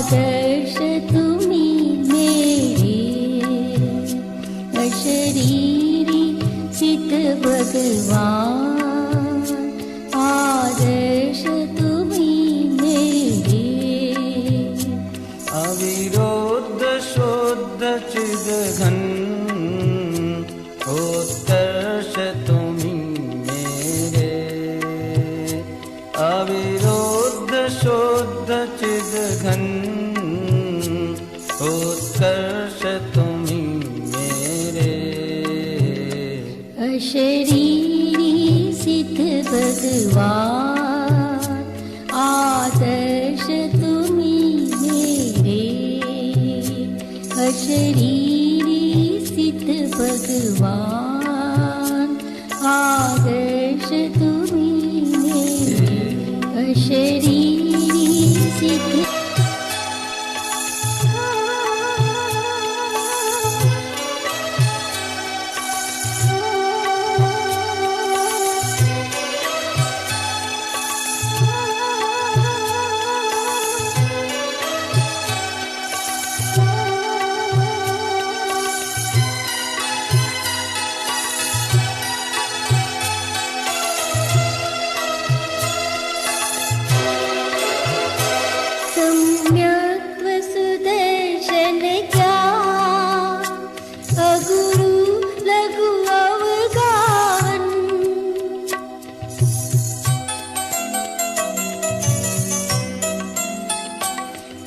आदर्श तुम्ही मेरे अशरीरी चित भगवान, आदर्श तुम्ही मेरे अविरोध शुद्ध चिद घन, उत्कर्ष तुम्ही मेरे अविरोध शुद्ध चिद घन, उत्कर्ष तुम्ही मेरे अशरीरी सिद्ध भगवान, आदर्श तुम्ही मेरे अशरीरी सिद्ध भगवान, आदर्श तुम्ही मेरे अशरीरी सिद्ध सम्यक् सुदर्शन ज्ञान, अगुरु लघु अवगाहन,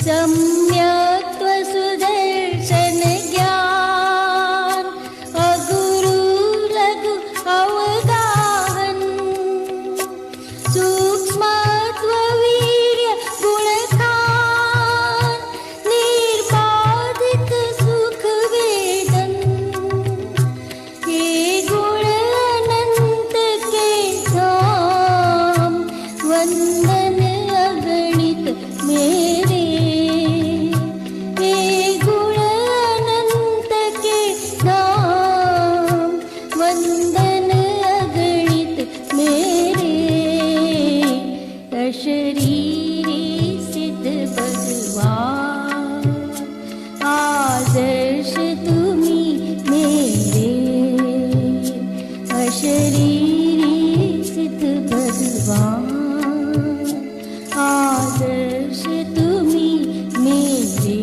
सम्यक् सुदर्शन ज्ञान, अगुरु लघु अवगाहन, सूक्ष्म वीर्य गुण अशरीरी सिद्ध भगवान, आदर्श तुम्ही मेरे अशरीरी सिद्ध भगवान, आदर्श तुम्ही मेरे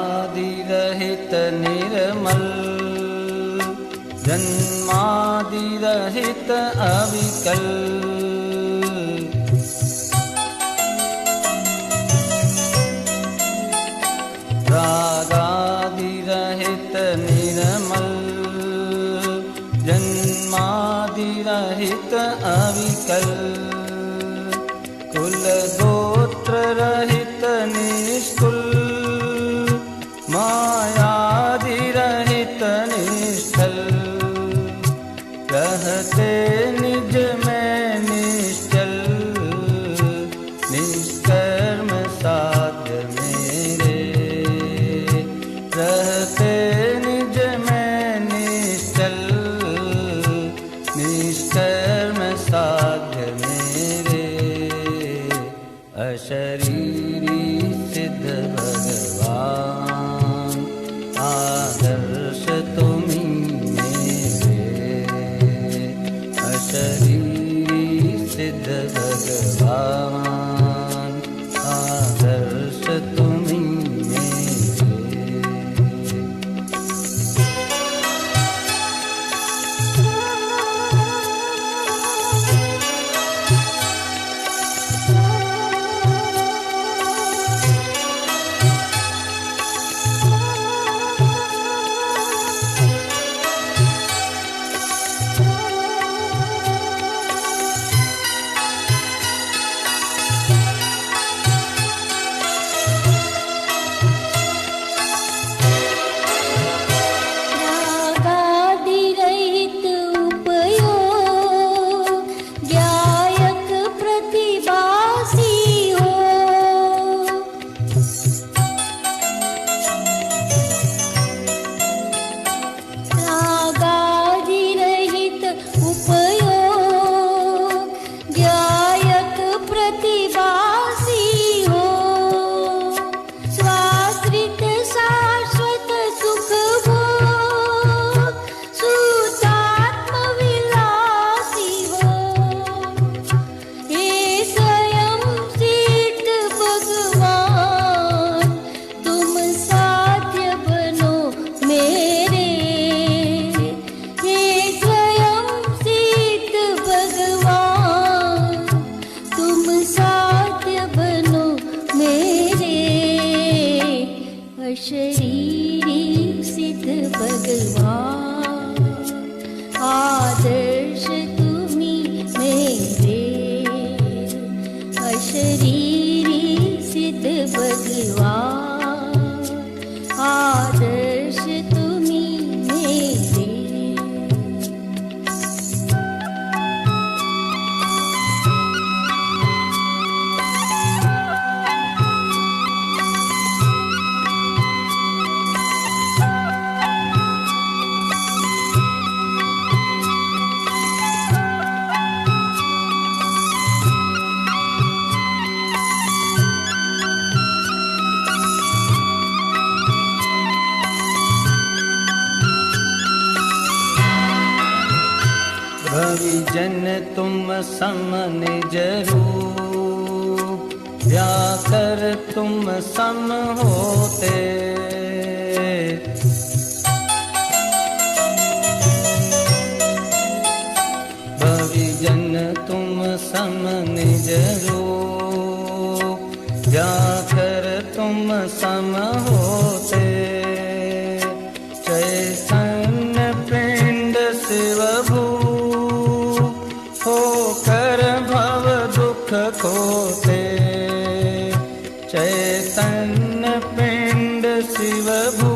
रागादिरहित निर्मल, जन्मादिरहित अविकल, रागादिरहित निर्मल, जन्मादिरहित अविकल, कुल गोत्र रहित निष्कुल, मायादिरहित निश्चल, रहते निज में निश्चल, निष्कर्म साध्य मेरे रहते निज में निश्चल, निष्कर्म साध्य मेरे अशरीरी सिद्ध भगवान, आदर्श तुम्ही मेरे अशरीरी सिद्ध भगवान, आदर्श तुम्ही मेरे अशरीरी सिद्ध भगवान आदर्श तुम्ही मेरे अशरीरी सिद्ध भगवान आदर्श तुम्ही मेरे भविजन तुम सम निज रूप व्याकर तुम सम होते भविजन तुम सम निज रूप व्याकर तुम सम होते चैतन्य पिंड शिवभू होकर भव दुख खोते चैतन्य पिंड शिवभू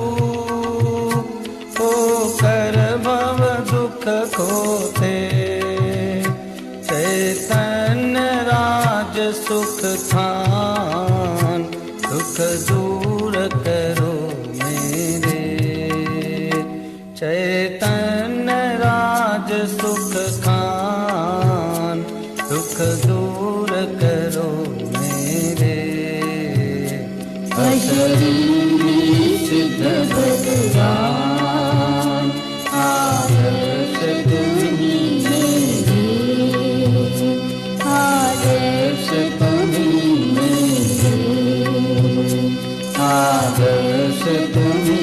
होकर भव दुख खोते चैतन्य राज सुख थान दुख दूर करो मेरे चैतन्य राज सुख खान दुख दूर करो मेरे अशरीरी सिद्ध भगवान आदर्श तुम्ही मेरे आदर्श तुम्ही मेरे आदर्श तुम्ही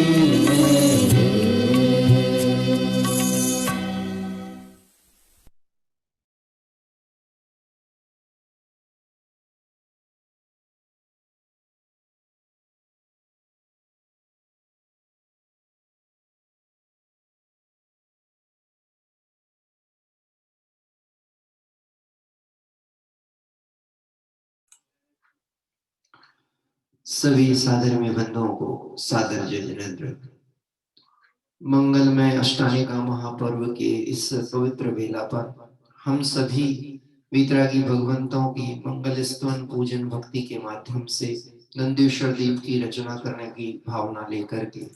मेरे सभी सादर में बंधुओं को सादर जय जिनेन्द्र। मंगलमय अष्टांगिका महापर्व के इस पवित्र वेला पर हम सभी वीतरागी भगवंतों की मंगल स्तवन पूजन भक्ति के माध्यम से नंदीश्वर दीप की रचना करने की भावना लेकर के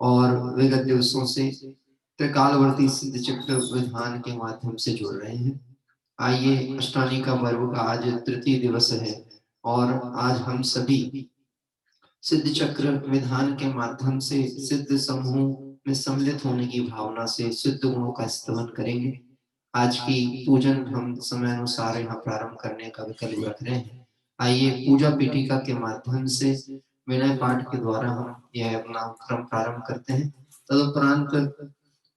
और विगत दिवसों से त्रिकालवर्ती सिद्ध चक्र विधान के माध्यम से जुड़ रहे हैं। आइए, अष्टांगिका पर्व का आज तृतीय दिवस है और आज हम सभी सिद्ध चक्र विधान के माध्यम से सिद्ध समूह में सम्मिलित होने की भावना से सिद्ध गुणों का स्तवन करेंगे। आज की पूजन हम समय अनुसार यहाँ प्रारंभ करने का विकल्प रख रहे हैं। आइए, पूजा पीठिका के माध्यम से विनय पाठ के द्वारा हम यह अपना क्रम प्रारंभ करते हैं। तदुपरांत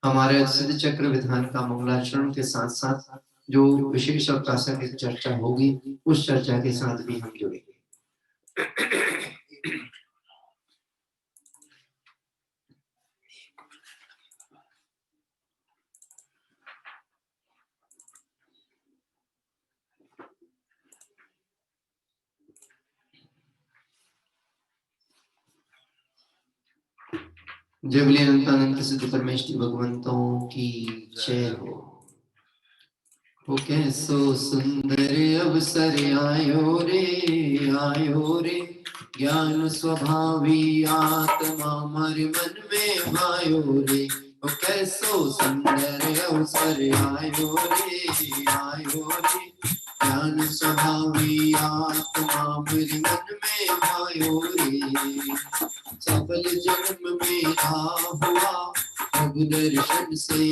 हमारे सिद्ध चक्र विधान का मंगलाचरण के साथ साथ जो विशेष और प्रासंगिक चर्चा होगी उस चर्चा के साथ भी हम जुड़ेंगे। जय बोले अनंत सिद्ध परमेश्वर भगवंतों की जय हो कैसो सुंदर अवसर आयो रे ज्ञान स्वभावी आत्मा मर मन में भायो रे। ओ कैसो सुंदर अवसर आयो रे ज्ञान स्वभावी आत्मा मर मन में भायो रे। सफल जन्म मेरा हुआ अब दर्शन से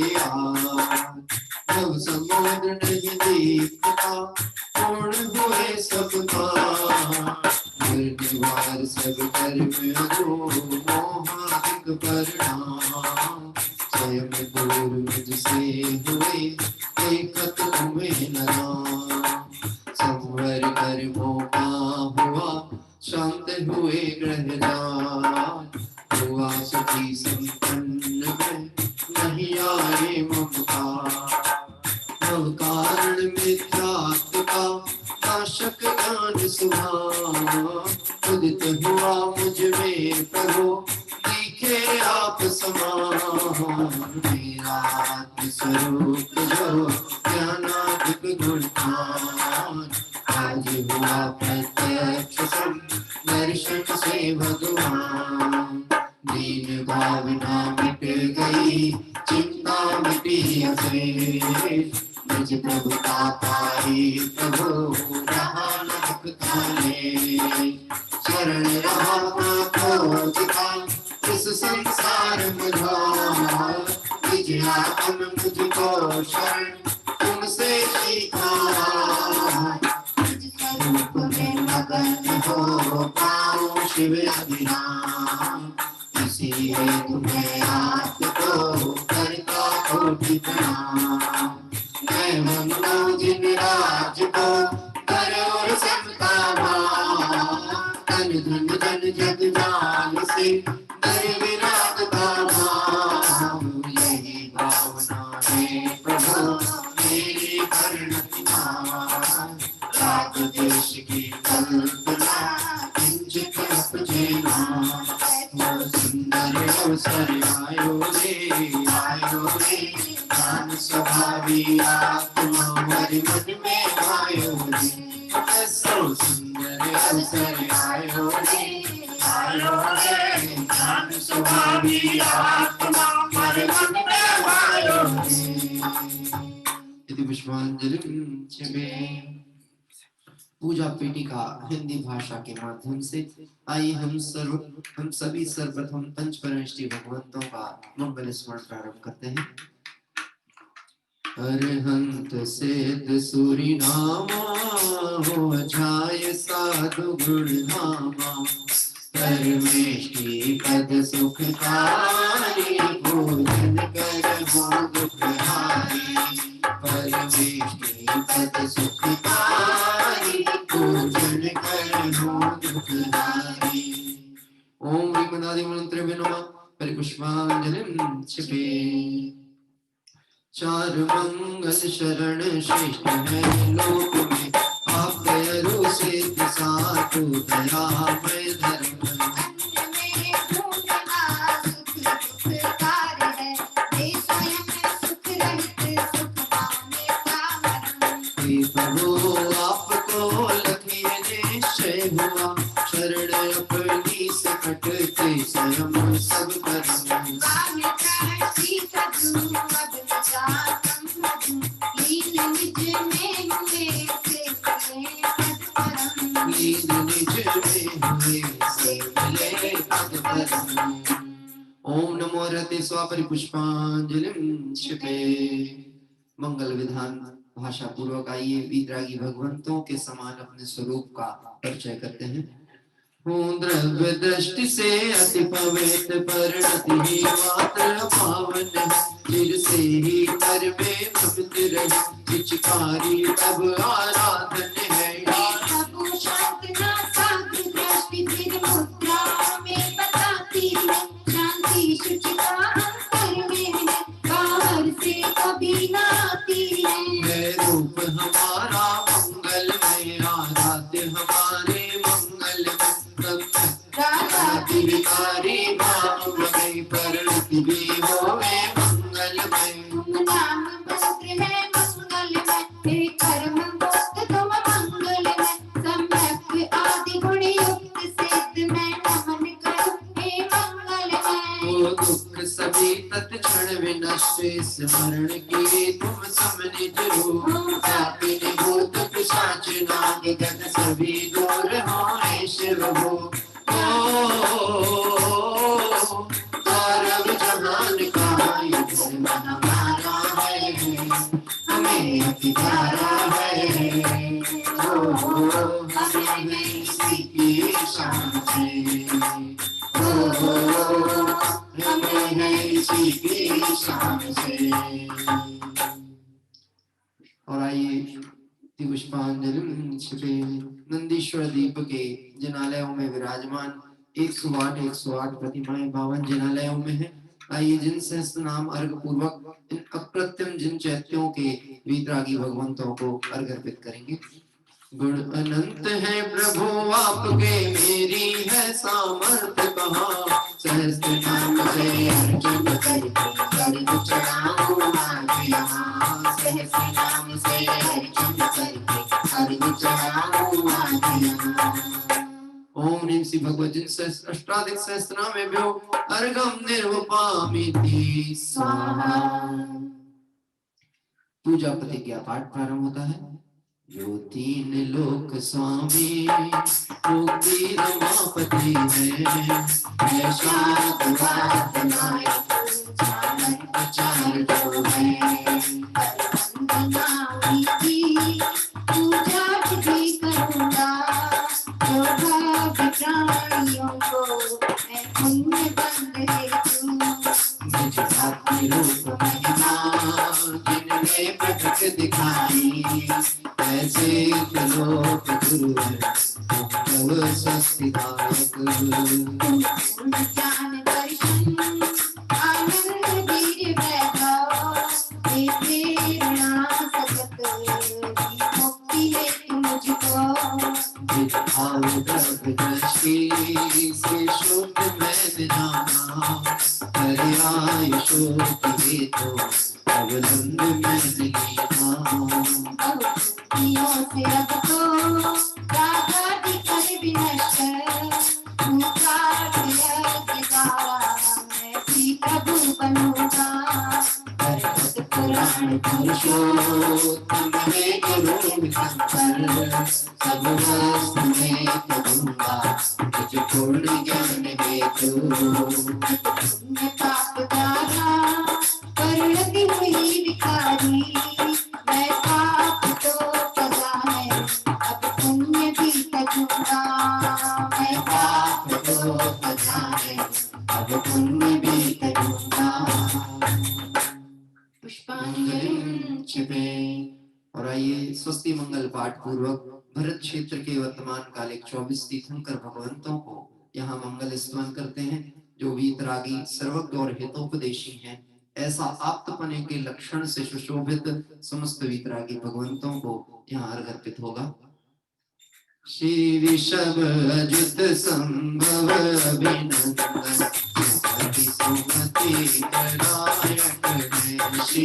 नव समुद्र नहीं देखता पूर्ण हुए सब निर्वार सब कर्म मोहादिक परिणाम स्वयं दूर मुझसे हुए एकत तुम्हें लगा संवर कर्मों का हुआ शांत हुए ग्रहदान उदित हुआ मुझ में प्रभु दिखे आप समान। मेरा आत्म स्वरूप जो ज्ञानादिक गुणवान, आज हुआ प्रत्यक्ष दर्शन से भगवान। दीन भावना मिट गई, चिंता मिटी अशेष, मुझ प्रभुता पाई प्रभु रहा न दुख में। शरण रहा न खोजता इस संसार मुझा, विजया तुम मुझको शरण तुमसे सीखा। रूप में मगन हो पाऊं शिव अभिराम, इसी हेतु मैं आपको करता कोटि प्रणाम। मैं मनो जिन राज को कर और समता भाव, तन धन जन जग जान से कर विराग का भाव। यही भावना है प्रभु मेरी परिणति नाम, राग देश की कल्पना किंचित अपजे नाम। सुंदर अवसर आयो रे ज्ञान स्वभावी आत्मा हरि मन में आयो रे। सो सुंदर अवसर आयो रे ज्ञान स्वभावी आत्मा हरि मन में आयो रे। यदि पुष्पांजलिं छिबे। पूजा पीठिका हिंदी भाषा के माध्यम से आइए हम सभी सर्वप्रथम पंच परमेष्टि भगवंतों का मंगल स्मरण प्रारंभ करते हैं। अरहंत सिद्ध सूरि नामा, हो जाय साधु गुण धामा। परमेष्टि पद सुखकारी, भोजन कर हो दुख हारी। परमेष्टि पद सुखकारी, भोजन कर हो दुख हारी। ओम विमनादि मंत्र नमः। परिपुष्पांजलिं छिपे। चार मंगल शरण श्रेष्ठ है लोक में, आप दयालु सिद्ध साधु दयामय धर्म। प्रभु आपको लखिए निश्चय हुआ, शरण अपनी सकटते स्वयं सब कर्म। ओम नमो रते स्वापरि पुष्पांजलिं क्षिपे। मंगल विधान भाषा पूर्वक आइए वीतरागी भगवंतों के समान अपने स्वरूप का परिचय करते हैं। हूँ द्रव्य दृष्टि से अति पवित्र, परिणति ही मात्र पावन। चिर से ही कर में भक्त रही, पिचकारी तब आराधन है। रूप हमारा मंगल में, आराध्य हमारे मंगल में। विकारी भाव में परिणति भी होवे मंगल में। नाम मंत्र है मंगल में, कर्म मुक्त तुम मंगल में। सम्यक आदि गुण युक्त सिद्ध मैं नमन करूं हे मंगल में। ओ दुख सभी तत्क्षण विनष्ट, स्मरण किए तुम समनिज रूप। व्यापिनी भूत पिशाच नाग गण सभी दूर होए शिव हो। गौरव जहान का युद्ध मन मारा है, हमें अति प्यारा है। हमें इसी की शान से, हमें इसी की शान से। और आइए पुष्पांजलि छिपे। नंदीश्वर दीप के जिनालयों में विराजमान 108 प्रतिमाएं 52 जिनालयों में है। आइए जिन सहस्त्र नाम अर्घ पूर्वक इन अप्रतिम जिन चैत्यों के वीतरागी भगवंतों को अर्घ अर्पित करेंगे। गुण अनंत है प्रभु आपके, मेरी है सामर्थ्य कहाँ। सहस्त्र नाम से अर्जुन करके गर्व चढ़ाऊं आज यहाँ। सहस्त्र नाम से अर्जुन करके गर्व चढ़ाऊं आज यहाँ। ओम ह्रीं श्री भगवती अष्टाधिक सहस्रनामेभ्यो अर्घं निर्वपामिति स्वाहा। पूजा प्रतिज्ञा पाठ प्रारंभ होता है। जो तीन लोक स्वामी मुक्ति रमापति है, ऐसा दुरात नायक चाणक्य चार जो है। वंदना विधि पूजा भी करूंगा, जो भाव प्राणियों को मैं पुण्य बंद दूं। निज भक्ति रूप महिमा जिनने प्रकट दिखाई, ऐसे लोक गुरु तव स्वस्तिदायक। ज्ञान दर्शन आनंद वीर वैभव, हे प्रेरणा सतत मुक्ति हेतु मुझको। भाव गर्भ दृष्टि से शुद्ध मैंने जाना, हरि आयुषों की हेतु अवलंब मैंने लिया। से अब तो राधा जी कर विनष्ट, उनका द्वारा मैं भी प्रभु बनूंगा। पुराण पुरुषोत्तम है गुरु शंकर, सब वस्तु में करूंगा तुझ पूर्ण ज्ञान हेतु। पुण्य पाप द्वारा परिणति हुई विकारी, मैं पाप तो सजा है अब पुण्य भी करूंगा। मैं पाप तो सजा है अब पुण्य भी करूंगा। पुष्पांजलि छिपे। और आइए स्वस्ति मंगल पाठ पूर्वक भरत क्षेत्र के वर्तमान कालिक 24 तीर्थंकर भगवंतों को यहाँ मंगल स्मरण करते हैं, जो वीतरागी सर्वज्ञ और हितोपदेशी हैं। ऐसा आप्तपने के लक्षण से सुशोभित समस्त वीतरागी भगवंतों को यहाँ अर्घ अर्पित होगा। श्री ऋषभ अजित संभव अभिनंदन, सुमति सुमति प्रदायक है। श्री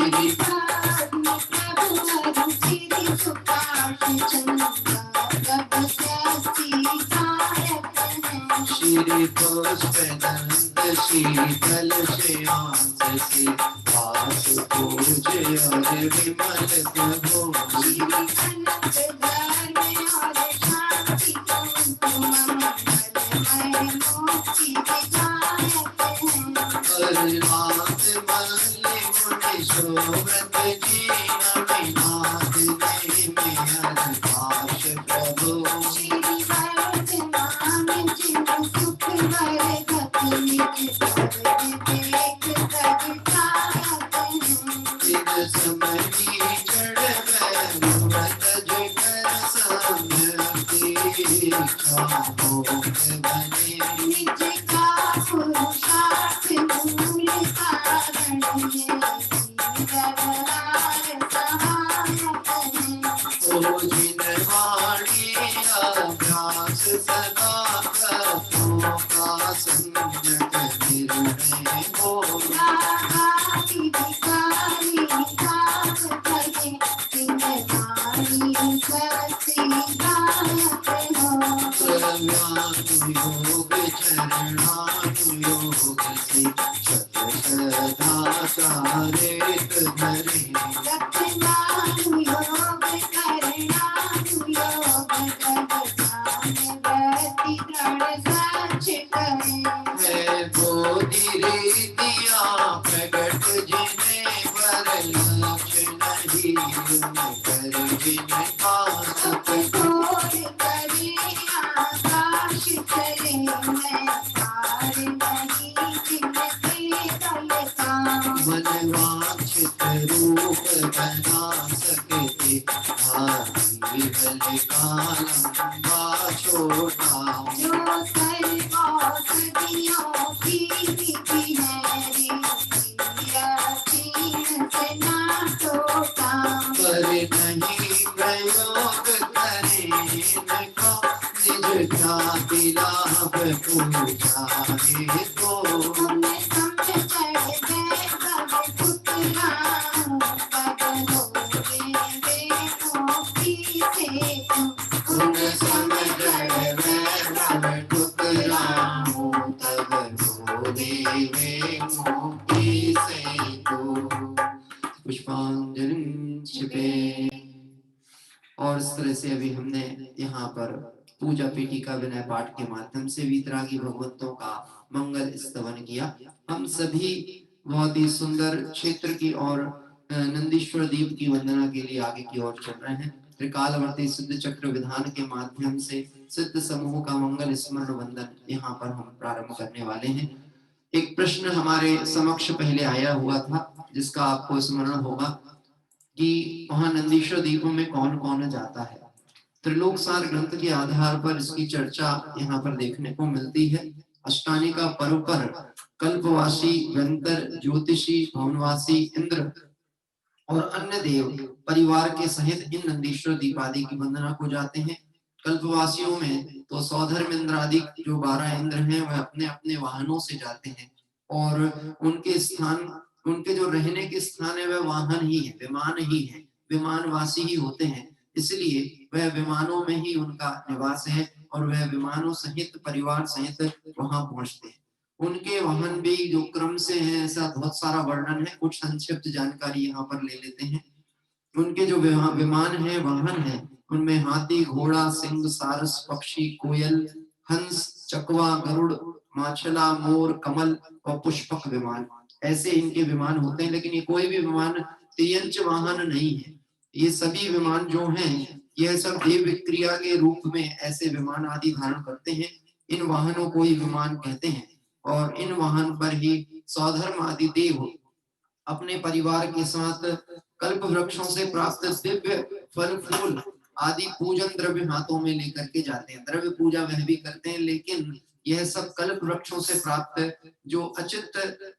श्री पुष्प दंत शीतल श्रेयांस से वास पूज और विमल प्रभु। नाथ मल्ले मुनि शोभत जीवन नाथ नहीं मेहर पाश प्रभु। बिलाप पूजा हे को हमें समझ कर वैभव ठुकराऊं, बदलोगे बेमोही से तुम। उन समझ वैभव ठुकराऊं, तब रोगे वे मोही से तो। पुष्पांजलि छिपे। और इस तरह से अभी हमने यहाँ पर पूजा पीठिका विनय पाठ के माध्यम से वीतरागी भगवंतों का मंगल स्तवन किया। हम सभी बहुत ही सुंदर क्षेत्र की और नंदीश्वर दीप की वंदना के लिए आगे की ओर चल रहे हैं। त्रिकालवर्ती सिद्ध चक्र विधान के माध्यम से सिद्ध समूह का मंगल स्मरण वंदन यहाँ पर हम प्रारंभ करने वाले हैं। एक प्रश्न हमारे समक्ष पहले आया हुआ था, जिसका आपको स्मरण होगा कि वहां नंदीश्वर दीपों में कौन कौन जाता है। त्रिलोक सार ग्रंथ के आधार पर इसकी चर्चा यहाँ पर देखने को मिलती है। अष्टानिका पर्व पर कल्पवासी, व्यंतर, ज्योतिषी, भवनवासी, इंद्र और अन्य देव परिवार के सहित इन नंदीश्वर दीपादि की वंदना को जाते हैं। कल्पवासियों में तो सौधर्म इंद्र आदि जो 12 इंद्र हैं वह अपने अपने वाहनों से जाते हैं और उनके स्थान, उनके जो रहने के स्थान है वह वाहन ही है, विमान ही है, विमानवासी ही होते हैं। इसलिए वह विमानों में ही उनका निवास है और वह विमानों सहित परिवार सहित वहां पहुंचते हैं। उनके वाहन भी जो क्रम से हैं, ऐसा बहुत सारा वर्णन है, कुछ संक्षिप्त जानकारी यहाँ पर ले लेते हैं। उनके जो विमान है, वाहन है, उनमें हाथी, घोड़ा, सिंह, सारस, पक्षी, कोयल, हंस, चकवा, गरुड़, माछला, मोर, कमल और पुष्पक विमान, ऐसे इनके विमान होते हैं। लेकिन ये कोई भी विमान तियंच वाहन नहीं है। ये सभी विमान जो हैं, यह सब देव विक्रिया के रूप में ऐसे विमान आदि धारण करते हैं। इन वाहनों को ही विमान कहते हैं और इन वाहन पर ही सौधर्म आदि देव अपने परिवार के साथ कल्प वृक्षों से प्राप्त दिव्य फल फूल आदि पूजन द्रव्य हाथों में लेकर के जाते हैं। द्रव्य पूजा वह भी करते हैं, लेकिन यह सब कल्प वृक्षों से प्राप्त जो अचित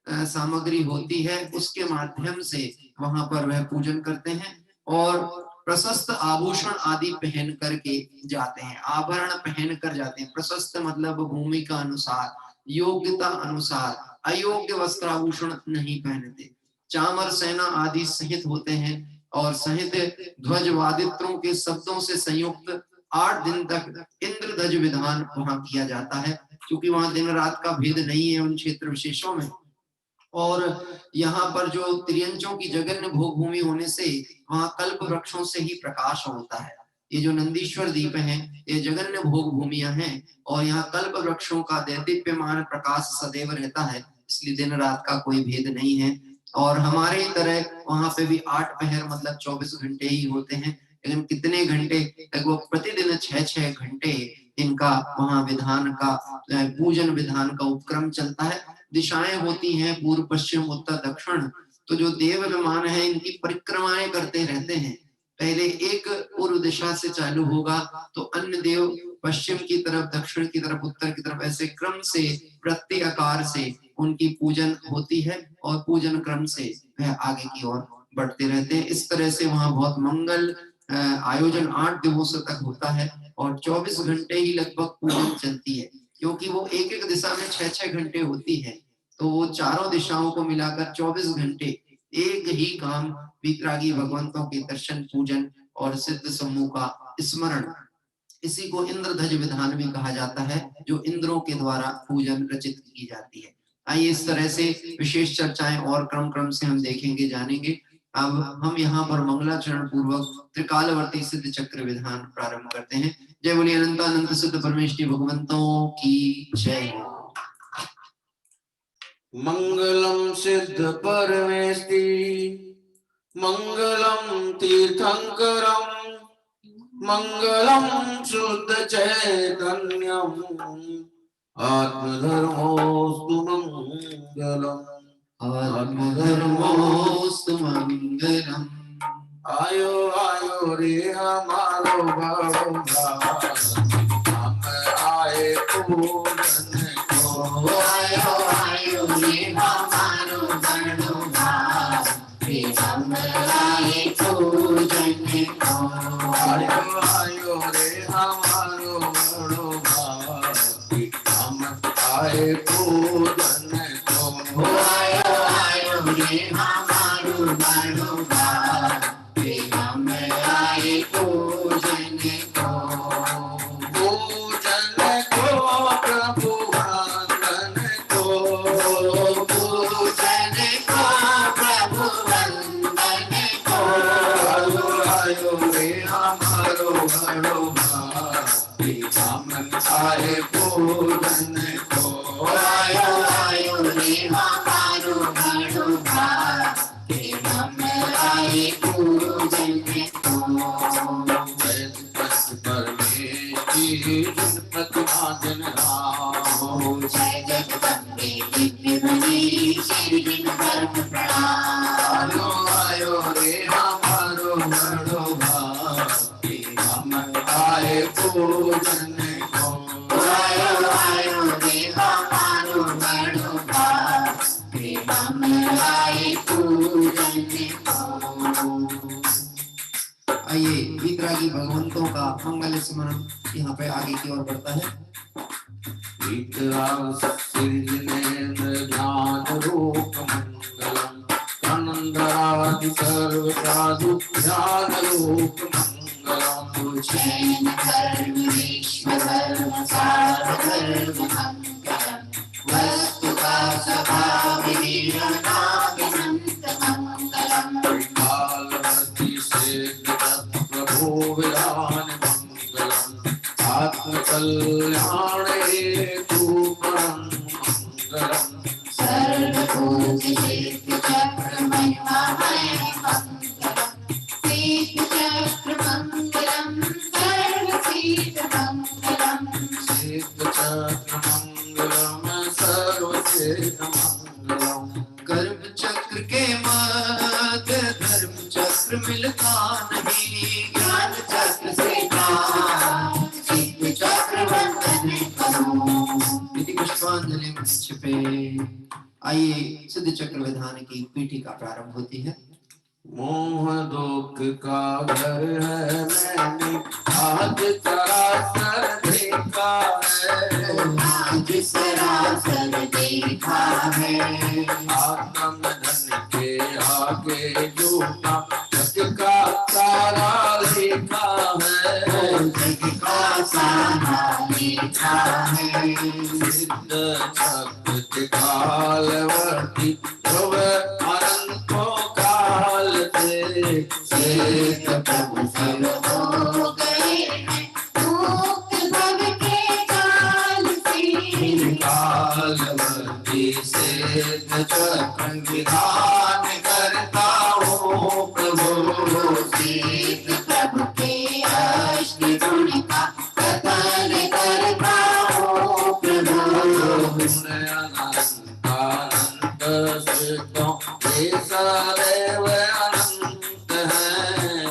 सामग्री होती है उसके माध्यम से वहां पर वह पूजन करते हैं और प्रशस्त आभूषण आदि पहन करके जाते हैं। आभरण पहन कर जाते हैं। प्रशस्त मतलब भूमि का अनुसार, योग्यता अनुसार, अयोग्य वस्त्र आभूषण नहीं पहनते। चामर, सेना आदि सहित होते हैं और सहित ध्वज वादित्रों के शब्दों से संयुक्त 8 दिन तक इंद्रध्वज विधान वहां किया जाता है, क्योंकि वहां दिन रात का भेद नहीं है उन क्षेत्र विशेषों में। और यहाँ पर जो त्रियंचों की जगन्य भोग भूमि होने से वहां कल्प वृक्षों से ही प्रकाश होता है। ये जो नंदीश्वर दीप हैं, ये जगन्य भोग भूमियां हैं और यहाँ कल्प वृक्षों का दैदीप्यमान प्रकाश सदैव रहता है, इसलिए दिन रात का कोई भेद नहीं है। और हमारे तरह वहां पे भी 8 पहर मतलब 24 घंटे ही होते हैं, लेकिन कितने घंटे, लगभग प्रतिदिन 6-6 घंटे इनका वहां विधान का, पूजन विधान का उपक्रम चलता है। दिशाएं होती हैं पूर्व, पश्चिम, उत्तर, दक्षिण। तो जो देव विमान है इनकी परिक्रमाएं करते रहते हैं। पहले एक पूर्व दिशा से चालू होगा तो अन्य देव पश्चिम की तरफ, दक्षिण की तरफ, उत्तर की तरफ, ऐसे क्रम से प्रत्येक आकार से उनकी पूजन होती है और पूजन क्रम से वह आगे की ओर बढ़ते रहते हैं। इस तरह से वहां बहुत मंगल आयोजन 8 दिवसों तक होता है और 24 घंटे ही लगभग पूजन चलती है, क्योंकि वो एक एक दिशा में 6-6 घंटे होती है। तो वो चारों दिशाओं को मिलाकर 24 घंटे एक ही काम, वीतरागी भगवंतों के दर्शन, पूजन और सिद्ध समूह का स्मरण, इसी को इंद्रध्वज विधान भी कहा जाता है, जो इंद्रों के द्वारा पूजन रचित की जाती है। आइए इस तरह से विशेष चर्चाएं और क्रम क्रम से हम देखेंगे, जानेंगे। अब हम यहाँ पर मंगलाचरण पूर्वक त्रिकालवर्ती सिद्ध चक्र विधान प्रारंभ करते हैं। जय बोलिए अनंत अनंत सिद्ध परमेश्वरी भगवंतों की जय। मंगलम सिद्ध परमेष्टि, मंगलम तीर्थंकरम, मंगलम शुद्ध चैतन्यम, आत्मधर्मोस्तु मंगलम, आत्मधर्मोस्तु मंगलम। आयो आयो रे हमारो भगवान, हम आए पूजन को। आयो आयो रे हमारो बड़ोभान, रे हम आए पूजन को। आयो आयो रे हमारो बड़ो भाई, आए पूजन को। आयो आयो रे हमारो बड़ो भाई हम आए पूजन को। पूजन को प्रभु वंदन को। पूजन को प्रभु वंदन को। आयो आयो रे हमारो बड़ो भाई हम आए पूजन को। आयो आयो रे हमारो बड़ो भाई हम आए पूजन को। प्रतिमा दिन राम। जय जगदम्बे दिव्य बनी श्री दिन धर्म प्रणाम। आयो आयो रे हमारो बड़ो भाई हम आए पूजन को। आयो आयो रे हमारो बड़ो भाई हम आए पूजन को। आइए वितरागी भगवंतों का मंगल स्मरण यहाँ पे आगे की ओर बढ़ता है। ज्ञान रूप मंगलम आनंदादि सर्व साधु ज्ञान रूप मंगलम। जैन धर्म विश्व धर्म सार्वधर्म मंगलम। वस्तु का स्वभाव निरनाभिसंत मंगलम। कालवर्ती से प्रभु विधान मंगलम। आत्म कल्याण हेतु परम मंगलम। सर्वभूत सिद्ध चक्र महिमामय मंगलम। सिद्ध चक्र मंगलम सर्व सिद्ध मंगलम। सिद्ध चक्र मंगलम सर्व सिद्ध मंगलम। कर्म चक्र के मध्य धर्म चक्र मिलता नहीं। ज्ञान चक्र से ज्ञान सिद्ध चक्र वंदन करो। यदि पुष्पांजलि मंच पे आइए सिद्ध चक्र विधान की पीठिका प्रारंभ होती है। मोह दुख का घर है मैंने आज सरासर देखा है। आज सरासर देखा है। आत्म धन के आगे झूठा जग का सारा लेखा है। जग का सारा लेखा है। सिद्ध चक्र कालवर्ती ध्रुव अनंतो काल से। सिद्ध प्रभु सब हो गए हैं मुक्त भव के जाल से। कालवर्ती सिद्ध चक्र विधान करता हो प्रभु। सिद्ध प्रभु के अष्ट गुण का कथन करता हो प्रभु। अनंत सिद्धों ये सदैव अनंत है।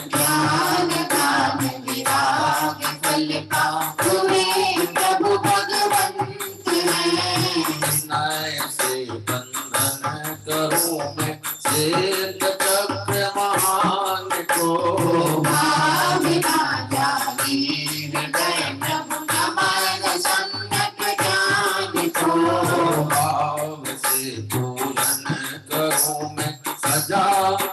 ज्ञान ज्ञान विराग फल का तुम्हें प्रभु भगवंत है। नय से बंधन करूं मैं सिद्ध चक्र महान को। भाव राजा हृदय प्रभु नमन सम्यक ज्ञान को। भाव से पूजन करूं मैं सजा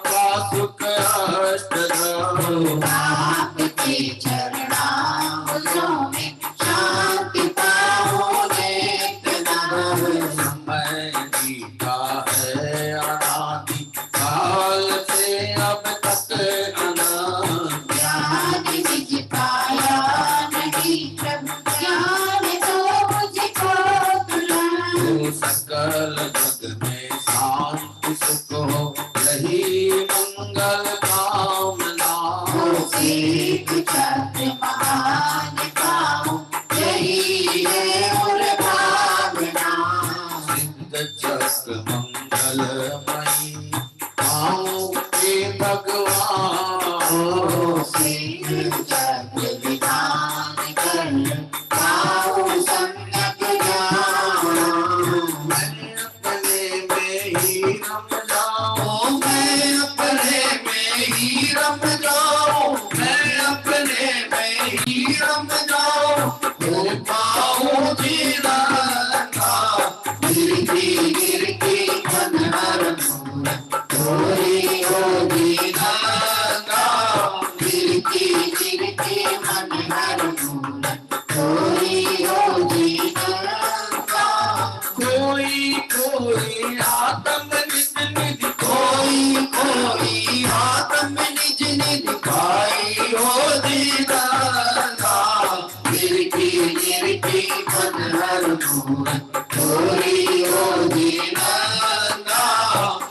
का सुख अष्ट धरो। आपके चरणामृतों में शांति पाओ नेत्र नव। समय जीता है अनादि काल से अब तक अनंत। ज्ञान निज पाया नहीं प्रभु ज्ञान तो मुझको तुला। सकल जग में शांति सुख हो यही मंगल कामना। सिद्ध चक्र महान पाओ यही है और भावना। सिद्ध चक्र मंगलमयी पाऊं हे भगवान। सिद्ध चक्र विधान कर पाओ सम्यक ज्ञान। मैं अपने में ही रम जाऊं। मैं अपने में ही रम जाऊं। मैं अपने में ही रम जाऊं। हो पाऊं जीवन का मनहर मूरत तोरी हो दीनंदा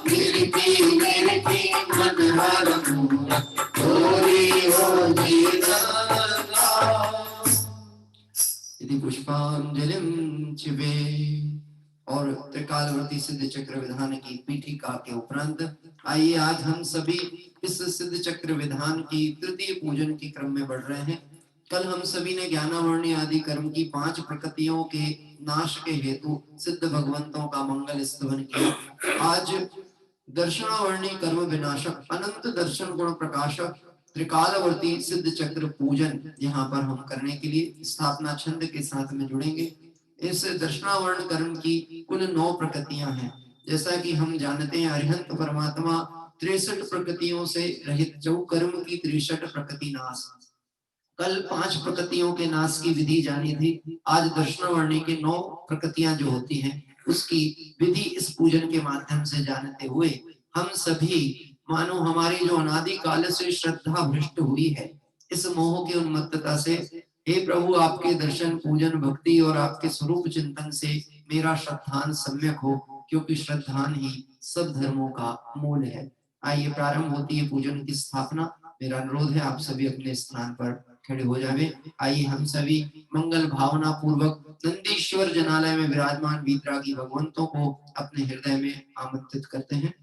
गिरती गिरती मनहर मूरत तोरी हो दीनंदा यदि पुष्पांजलिं चिबे। और त्रिकालवर्ती सिद्ध चक्र विधान की पीठिका के उपरांत आइए आज हम सभी इस सिद्ध चक्र विधान की तृतीय पूजन के क्रम में बढ़ रहे हैं। कल हम सभी ने ज्ञानावर्णी आदि कर्म की 5 प्रकृतियों के नाश के हेतु सिद्ध भगवंतों का मंगल स्तवन किया। आज दर्शनावर्णी कर्म विनाशक अनंत दर्शन गुण प्रकाशक त्रिकालवर्ती सिद्ध चक्र पूजन यहाँ पर हम करने के लिए स्थापना छंद के साथ में जुड़ेंगे। इस दर्शनावर्ण कर्म की कुल 9 प्रकृतियां हैं। जैसा कि हम जानते हैं अरिहंत परमात्मा 63 प्रकृतियों से रहित जो कर्म की 63 प्रकृति नाश। कल 5 प्रकृतियों के नाश की विधि जानी थी। आज दर्शनावर्णी के 9 प्रकृतियां जो होती हैं उसकी विधि इस पूजन के माध्यम से जानते हुए हम सभी मानो हमारी जो अनादि काल से श्रद्धा भ्रष्ट हुई है इस मोह की उन्मत्तता से, हे प्रभु आपके दर्शन पूजन भक्ति और आपके स्वरूप चिंतन से मेरा श्रद्धान सम्यक हो, क्योंकि श्रद्धान ही सब धर्मों का मूल है। आइए प्रारंभ होती है पूजन की स्थापना। मेरा अनुरोध है आप सभी अपने स्थान पर खड़े हो जावे। आइए हम सभी मंगल भावना पूर्वक नंदीश्वर जनालय में विराजमान वीतरागी भगवंतों को अपने हृदय में आमंत्रित करते हैं।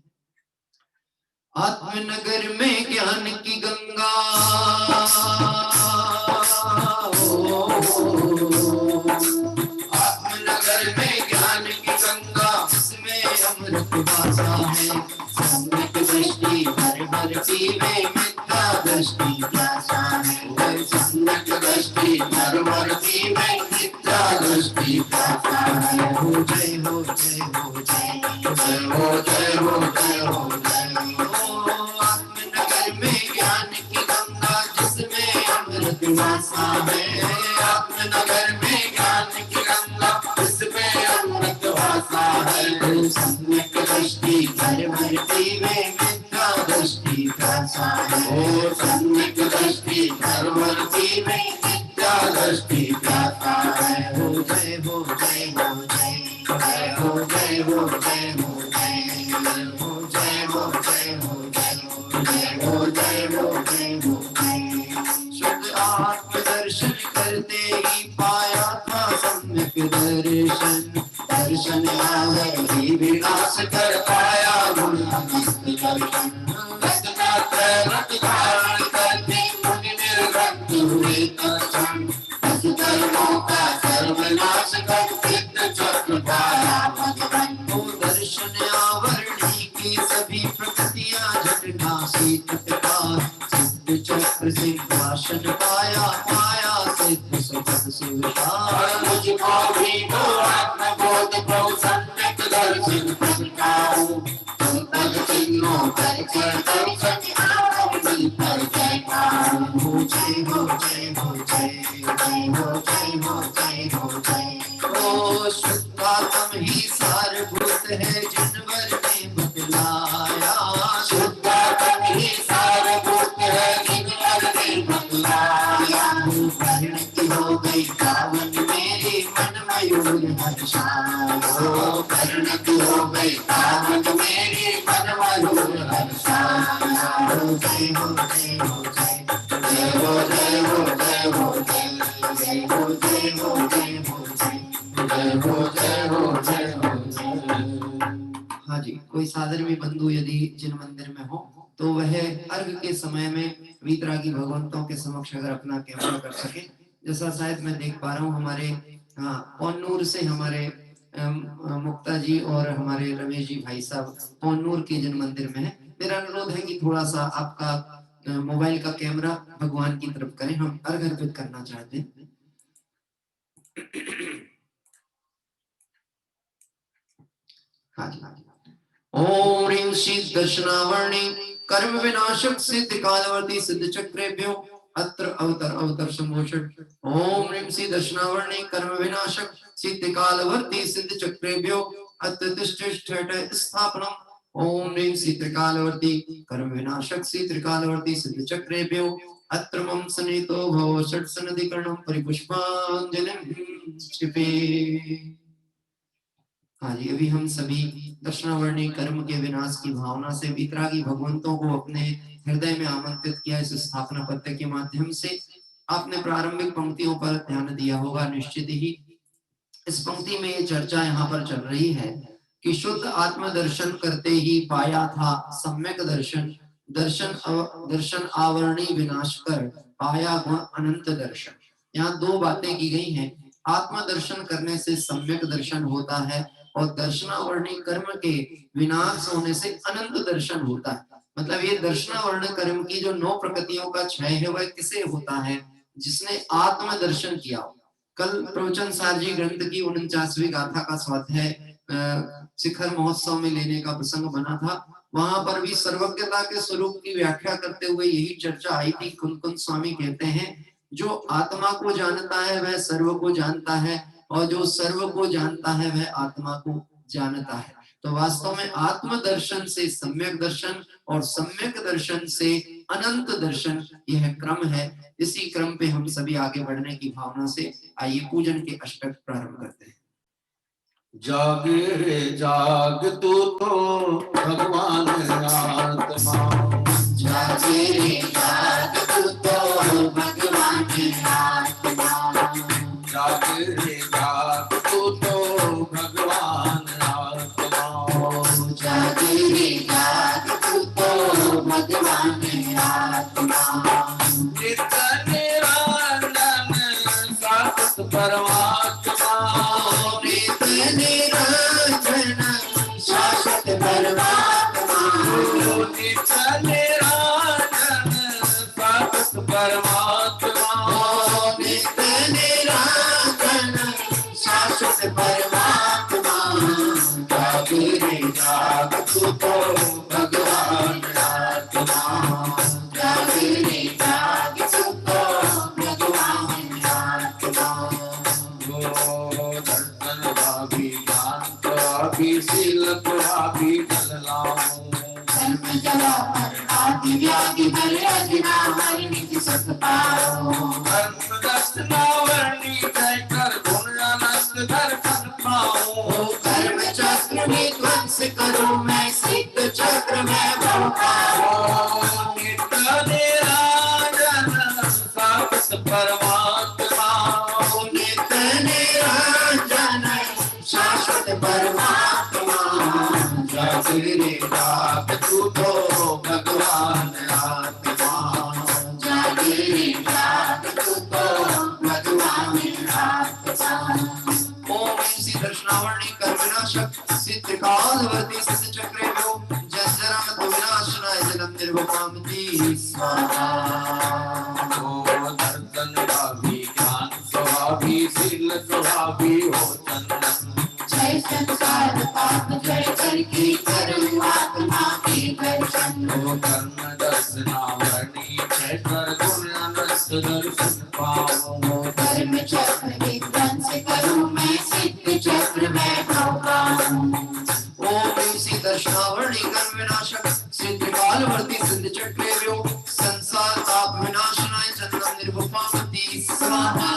आत्मनगर में ज्ञान की गंगा आत्मनगर में ज्ञान की गंगा इसमें अमृत वासा है। सम्यक दृष्टि भर भर पीवे मिथ्या दृष्टि प्यासा है। सम्यक दृष्टि भर भर पीवे मिथ्या दृष्टि प्यासा है। हो जय हो जय हो जय जय हो जय हो जय हो जय हो। आत्मनगर में ज्ञान की गंगा जिसमें अमृत वासा है। आत्मनगर में ज्ञान की गंगा इसमें अमृत वासा है। सम्यक दृष्टि भर भर पीवे मिथ्या दृष्टि प्यासा है। ओ सम्यक दृष्टि भर भर पीवे मिथ्या दृष्टि प्यासा है। हो जय हो जय हो जय जय हो जय हो जय हो जय हो जय हो जय हो जय जय हो जय हो जय हो शुद्ध आत्मदर्शन करते ही पाया था सम्यक दर्शन। दर्शन आवर ही विनाश कर पाया गुण अनंत दर्शन। रक्त का रक्त धारण करके मुनि निर्गत हुए तत्क्षण। दस कर्मों का सर्वनाश कर सिद्ध चक्र पाया भगवान। वो दर्शन आवरणी की सभी प्रकृतियां झटना से तत्काल सिद्ध चक्र सिंहासन पाया पाया सिद्ध सुखद शिवशाल। और मुझको भी तो आत्मबोध प्रभु सम्यक दर्शन प्रगटाओ। तद चिन्हों पर दर्शन आवरणी पर जय पाओ। हो जय हो जय हो जय जय हो जय हो जय हो जय। ओ शुद्धात्म ही सारभूत है जिनवर ने बतलाया। शुद्धात्म ही सारभूत है जिनवर ने बतलाया। परिणति हो गई पावन मेरे मन मयूर हर्षायो। परिणति हो गई पावन मेरी मन मयूर हर्षाया। हो जय हो जय हो जय जय हो जय हो जय हो जय जय हो जय हो जय हो जय जय हो जय हो जय हो जय। हाँ जी, कोई साधर्मी बंधु यदि जिन मंदिर में हो तो वह अर्घ के समय में वीतरागी भगवंतों के समक्ष अगर अपना कैमरा कर सके। जैसा शायद मैं देख पा रहा हूँ हमारे पौनूर से हमारे मुक्ता जी और हमारे रमेश जी भाई साहब पौनूर के जिन मंदिर में है, मेरा अनुरोध है कि थोड़ा सा आपका मोबाइल का कैमरा भगवान की तरफ करें। हम अर्घ अर्पित करना चाहते हैं। हाँ जी, ओम ह्रीं श्री दर्शनावर्णी कर्म विनाशक सिद्ध कालवर्ती सिद्ध चक्रेभ्यो अत्र अवतर अवतर संभूषण। ओम ह्रीं श्री दर्शनावर्णी कर्म विनाशक सिद्ध कालवर्ती सिद्ध चक्रेभ्यो अत्र तिष्ठिष्ठट स्थापनम। ओम ह्रीं श्री त्रिकालवर्ती कर्म विनाशक श्री त्रिकालवर्ती सिद्ध चक्रेभ्यो अत्र मम सन्निहितो भव षट्सनधिकरणं परिपुष्पांजलिं क्षिपे। हाँ जी, अभी हम सभी दक्षिणावर्णी कर्म के विनाश की भावना से वीतरागी भगवंतों को अपने हृदय में आमंत्रित किया। इस स्थापना पत्र के माध्यम से आपने प्रारंभिक पंक्तियों पर ध्यान दिया होगा। निश्चित ही इस पंक्ति में ये चर्चा यहाँ पर चल रही है कि शुद्ध आत्म दर्शन करते ही पाया था सम्यक दर्शन, दर्शन आवरणी विनाश कर पाया गुण अनंत दर्शन। यहाँ दो बातें की गई हैं। आत्म दर्शन करने से सम्यक दर्शन होता है और दर्शनावरणी कर्म के विनाश होने से अनंत दर्शन होता है। मतलब ये दर्शनावर्ण कर्म की जो 9 प्रकृतियों का क्षय है वह किसे होता है? जिसने आत्म दर्शन किया। कल प्रवचन सार जी ग्रंथ की 49वीं गाथा का स्वाध्याय शिखर महोत्सव में लेने का प्रसंग बना था। वहां पर भी सर्वज्ञता के स्वरूप की व्याख्या करते हुए यही चर्चा आई थी। कुंद स्वामी कहते हैं जो आत्मा को जानता है वह सर्व को जानता है और जो सर्व को जानता है वह आत्मा को जानता है। तो वास्तव में आत्म दर्शन से सम्यक दर्शन और सम्यक दर्शन से अनंत दर्शन, यह क्रम है। इसी क्रम पे हम सभी आगे बढ़ने की भावना से आइए पूजन के अष्टक प्रारंभ करते हैं। जागे रे जाग तू तो भगवान आत्मा, जागे रे जाग तू तो भगवान आत्मा, जागे रे जाग तू तो भगवान आत्मा, जागे रे जाग तू तो भगवान आत्मा, नित्य निरंजन शाश्वत परमात्मा, नित्य निरंजन शाश्वत परमात्मा, नित्य निरंजन शाश्वत परमात्मा, नित्य निरंजन शाश्वत परमात्मा, जागे रे जाग तू तो भगवान आत्मा, जागे रे जाग तू तो भगवान आत्मा, दर्शन भाभी ज्ञान भाभी शील भाभी जलाऊं, कर्म जला पर आदि व्याधि भर अजना हर नित्य सुख पाओ, कर्म दर्शनावरणी जय कर गुण अनंत दर्शन पाऊं, कर्म चक्र में ध्वंस करो मैं सिद्ध चक्र में भव पाओ, नित्य निरंजन शाश्वत परमात्मा, नित्य निरंजन शाश्वत परमात्मा, जागे रे जाग तू तो भगवान आत्मा, जागे रे जाग तू तो भगवान आत्मा, ओम श्री दर्शनावरणी कर्मनाशक सिद्धकालवर्ती सिद्ध चक्रेभ्यो जन्मजन्म विनाशनाय जन्म निर्वपामि स्वाहा। दर्शन भाभी ज्ञान स्वभावी शील स्वभावी हो चंदन, जय संसार पाप जय करके करूं आत्मा के दर्शन, कर्म दर्शनावरणी जय कर गुण अनंत दर्शन पाऊं, कर्म चक्र के ध्वंस करूं मैं सिद्ध चक्र में भव पाऊं, ओम श्री दर्शनावरणी कर्मनाशक सिद्धकालवर्ती सिद्ध चक्रेभ्यो संसार पाप विनाशनाय जन्म निर्वपामि स्वाहा।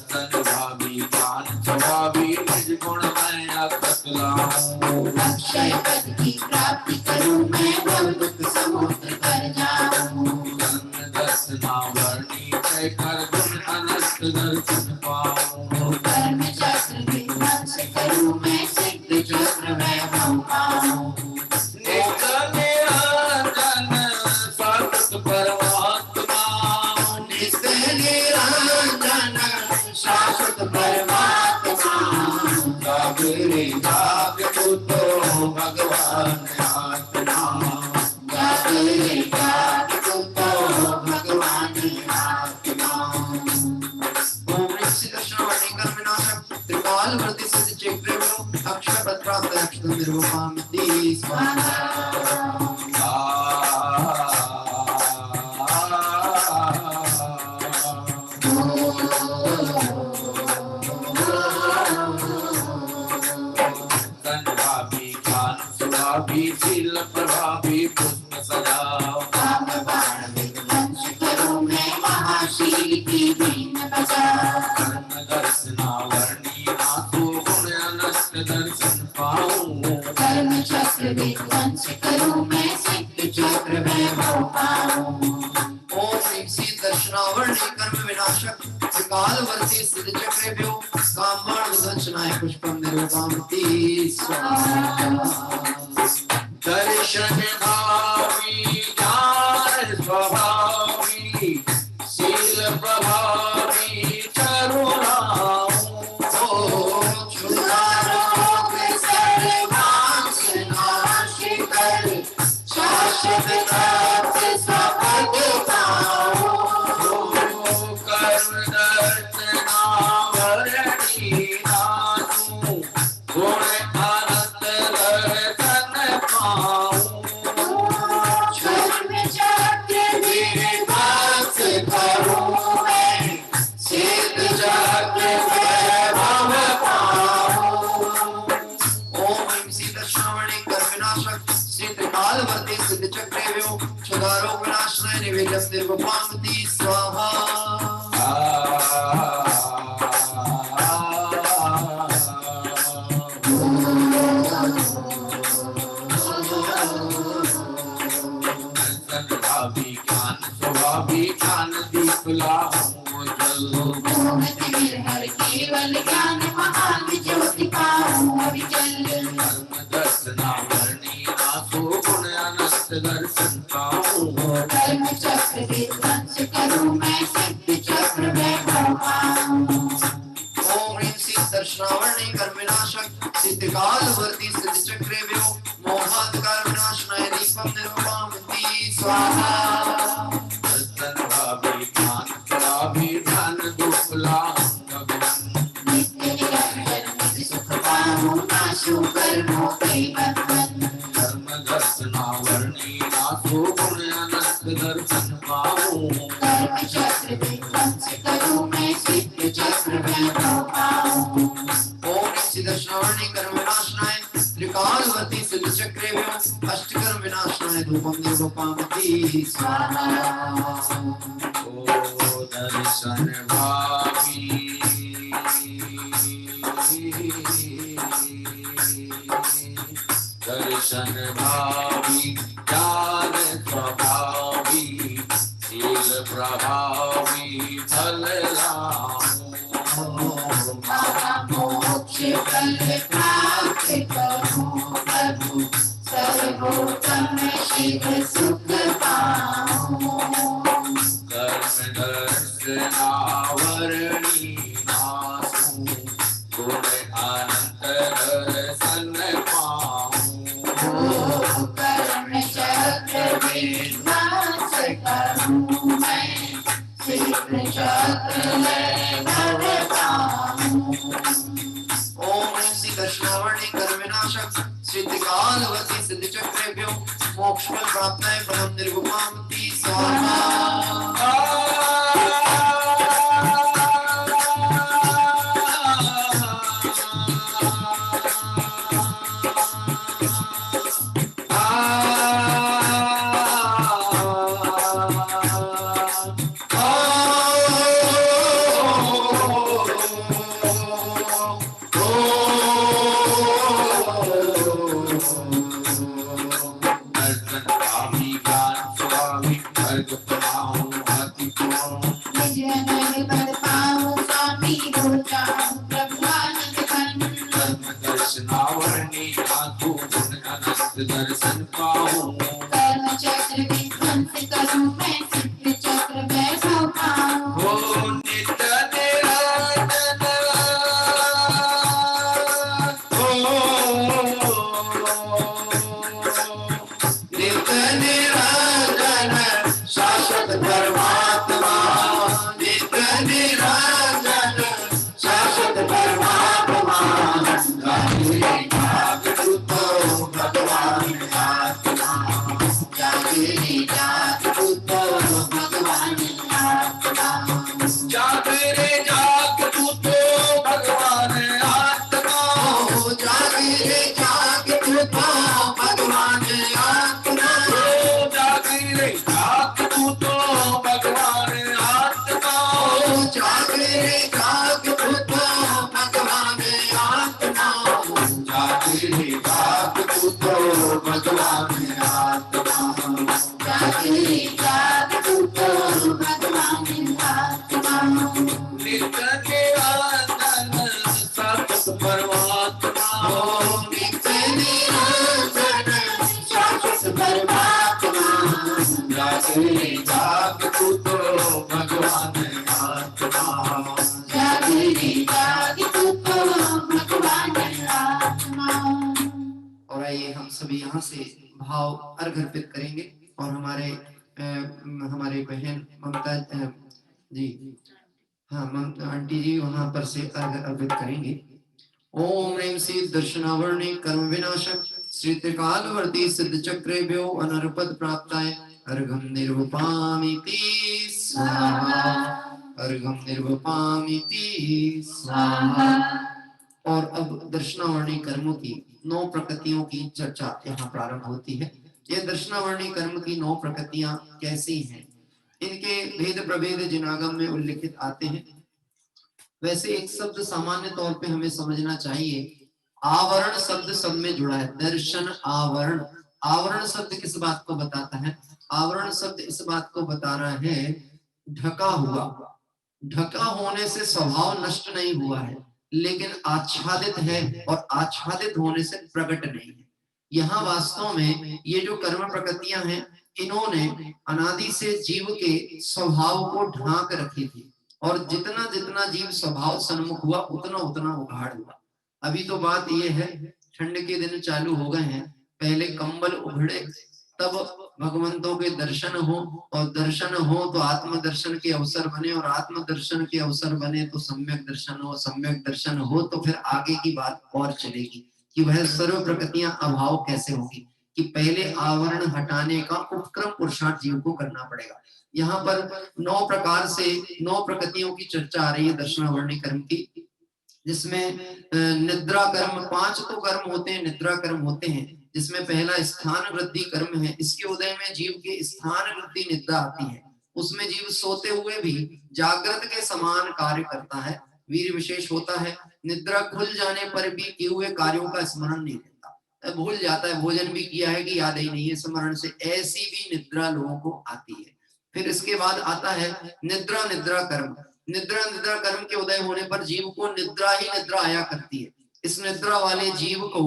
दर्शन भाभी ज्ञान स्वभावी निज गुण मैं अकलाऊं, अक्षय पद की प्राप्ति करूं मैं भव दुख समुद्र कर जाऊं, कर्म दर्शनावरणी जय कर गुण अनंत दर्शन पाऊं, कर्म चक्र के ध्वंस करूं मैं सिद्ध चक्र में भव पाऊं, नित्य निरंजन शाश्वत परमात्मा, नित्य निरंजन शाश्वत परमात्मा, जागे रे जाग तू तो भगवान आत्मा, जागे रे जाग तू तो भगवान आत्मा, ओम श्री दर्शनावरणी कर्मनाशक त्रिकालवर्ती सिद्ध चक्रेभ्यो अक्षय पद प्राप्त अक्षतम निर्वपामि स्वाहा। भाभी ज्ञान स्वभावी शील प्रभावी पुष्प सजा, काम बाण विघ्न दर्शनावरणी नाथो गुण अनंत दर्शन पाऊं कर्म चक्र विध्वंस करूं मैं सिद्ध चक्र वैभव पाऊं ओम ह्रीं श्रीं दर्शनावरणी कर्म विनाशक त्रिकालवर्ती सिद्ध चक्रेभ्यो कामबाण विदंशनाय पुष्पम निरूपयामि स्वाहा दर्शन भावी ज्ञान स्वभावी शील प्रभावी करुणाऊं छुड़ारोग सर्वांग नाश कर शाश्वत प्राप्त स्वपद पाऊं कर्म दर्शनावरणी नाथो गुण अनंत दर्शन पाऊं कर्म चक्र विध्वंस करूं मैं सिद्ध चक्र वैभव पाऊं ओम ह्रीं श्रीं दर्शनावरणी कर्म विनाशक श्री त्रिकालवर्ती सिद्ध चक्रेभ्यो क्षुधारोग विनाशनाय निवेद्यं निरूपयामि स्वाहा भावी ज्ञान स्वभावी ज्ञान दीपला मोहत निर्हर केवल ज्ञान महान ज्योति पाऊं अविचल कर्म दर्शनावरणी नाथो गुण अनंत दर्शन पाऊं कर्म चक्र विध्वंस करूं मैं सिद्ध चक्र वैभव पाऊं ओम ह्रीं श्रीं दर्शनावरणी कर्म विनाशक सिद्धकालवर्ती सिद्ध चक्रेभ्यो मोहांधकार विनाशनाय दीपं निरूपयामि स्वाहा दर्शन भावी ज्ञान स्वभावी ध्यान दुपला नित्य निरंतर निज सुख पाऊं नाशो कर्मों के बंधन कर्म दर्शनावरणी नाथो गुण अनंत दर्शन पाऊं कर्म चक्र विध्वंस करूं मैं सिद्ध चक्र वैभव पाऊं ओम ह्रीं श्रीं दर्शनावरणी कर्म विनाशनाय त्रिकालवर्ती सिद्ध चक्रेभ्यो अष्टकर्म विनाशनाय धूपं निरूपयामि स्वाहा ओ दर्शन भावी दर्शन भावी ज्ञान स्वभावी शील प्रभावी फल मोक्ष फल प्राप्त करूं प्रभु सर्वोत्तम शिव सुख पाऊं कर्म दर्शनावरणी नाथो गुण अनंत दर्शन पाऊं कर्म चक्र विध्वंस करूं मैं सिद्ध चक्र वैभव पाऊं ओम ह्रीं श्रीं दर्शनावरणी कर्म विनाशक सिद्धकालवर्ती सिद्ध चक्रेभ्यो मोक्षफल प्राप्ताय फलं निरूपयामि स्वाहा दर्शन भावी ज्ञान स्वामी अर्घ प्रणाम यहाँ से भाव अर्घ अर्पित करेंगे और हमारे बहन ममता जी, हाँ ममता आंटी जी वहां पर से अर्घ अर्पित करेंगे। ओम ह्रीं श्री दर्शनावर्णे कर्म विनाशक श्री त्रिकालवर्ती सिद्ध चक्रेभ्यो अनर्पद प्राप्ताय अर्घम निर्वपामिति स्वाहा, अर्घम निर्वपामिति स्वाहा। और अब दर्शनावर्णी कर्मों की 9 प्रकृतियों की चर्चा यहाँ प्रारंभ होती है। ये दर्शनावर्णी कर्म की 9 प्रकृतियां कैसी हैं, इनके भेद प्रभेद जिनागम में उल्लिखित आते हैं। वैसे एक शब्द सामान्य तौर पे हमें समझना चाहिए, आवरण शब्द सब में जुड़ा है। दर्शन आवरण, आवरण शब्द किस बात को बताता है? आवरण शब्द इस बात को बता रहा है ढका हुआ। ढका होने से स्वभाव नष्ट नहीं हुआ है, लेकिन आच्छादित है, और आच्छादित होने से प्रकट नहीं है। यहाँ वास्तव में ये जो कर्म प्रकृतियां हैं, इन्होंने अनादि से जीव के स्वभाव को ढांक रखी थी, और जितना जितना जीव स्वभाव सन्मुख हुआ उतना उतना उघाड़ हुआ। अभी तो बात यह है, ठंड के दिन चालू हो गए हैं, पहले कंबल उघड़े तब भगवंतों के दर्शन हो, और दर्शन हो तो आत्म दर्शन के अवसर बने, और आत्म दर्शन के अवसर बने तो सम्यक दर्शन हो, सम्यक दर्शन हो तो फिर आगे की बात और चलेगी कि वह सर्व प्रकृतियां अभाव कैसे होगी, कि पहले आवरण हटाने का उपक्रम पुरुषार्थ जीव को करना पड़ेगा। यहाँ पर 9 प्रकार से 9 प्रकृतियों की चर्चा आ रही है दर्शनावर्णी कर्म की, जिसमें निद्रा कर्म, 5 तो कर्म होते हैं, निद्रा कर्म होते हैं, जिसमें पहला स्थान वृद्धि कर्म है। इसके उदय में जीव के स्थान वृद्धि निद्रा आती है। उसमें जीव सोते हुए भी जागृत के समान कार्य करता है, वीर विशेष होता है। निद्रा खुल जाने पर भी किए हुए कार्यों का स्मरण नहीं रहता, भूल जाता है, भोजन भी किया है कि याद ही नहीं है स्मरण से, ऐसी भी निद्रा लोगों को आती है। फिर इसके बाद आता है निद्रा निद्रा कर्म। निद्रा निद्रा कर्म के उदय होने पर जीव को निद्रा ही निद्रा आया करती है। इस निद्रा वाले जीव को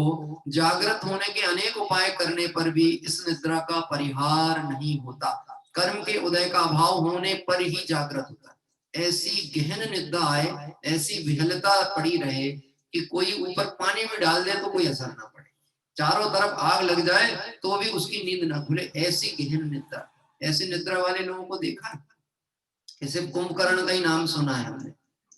जागृत होने के अनेक उपाय करने पर भी इस निद्रा का परिहार नहीं होता। कर्म के उदय का अभाव होने पर ही जागृत होता है। ऐसी गहन निद्रा आए, ऐसी विहलता पड़ी रहे कि कोई ऊपर पानी में डाल दे तो कोई असर ना पड़े, चारों तरफ आग लग जाए तो भी उसकी नींद ना खुले, ऐसी गहन निद्रा। ऐसे निद्रा वाले लोगों को देखा है, जैसे कुंभकर्ण का ही नाम सुना है हमने।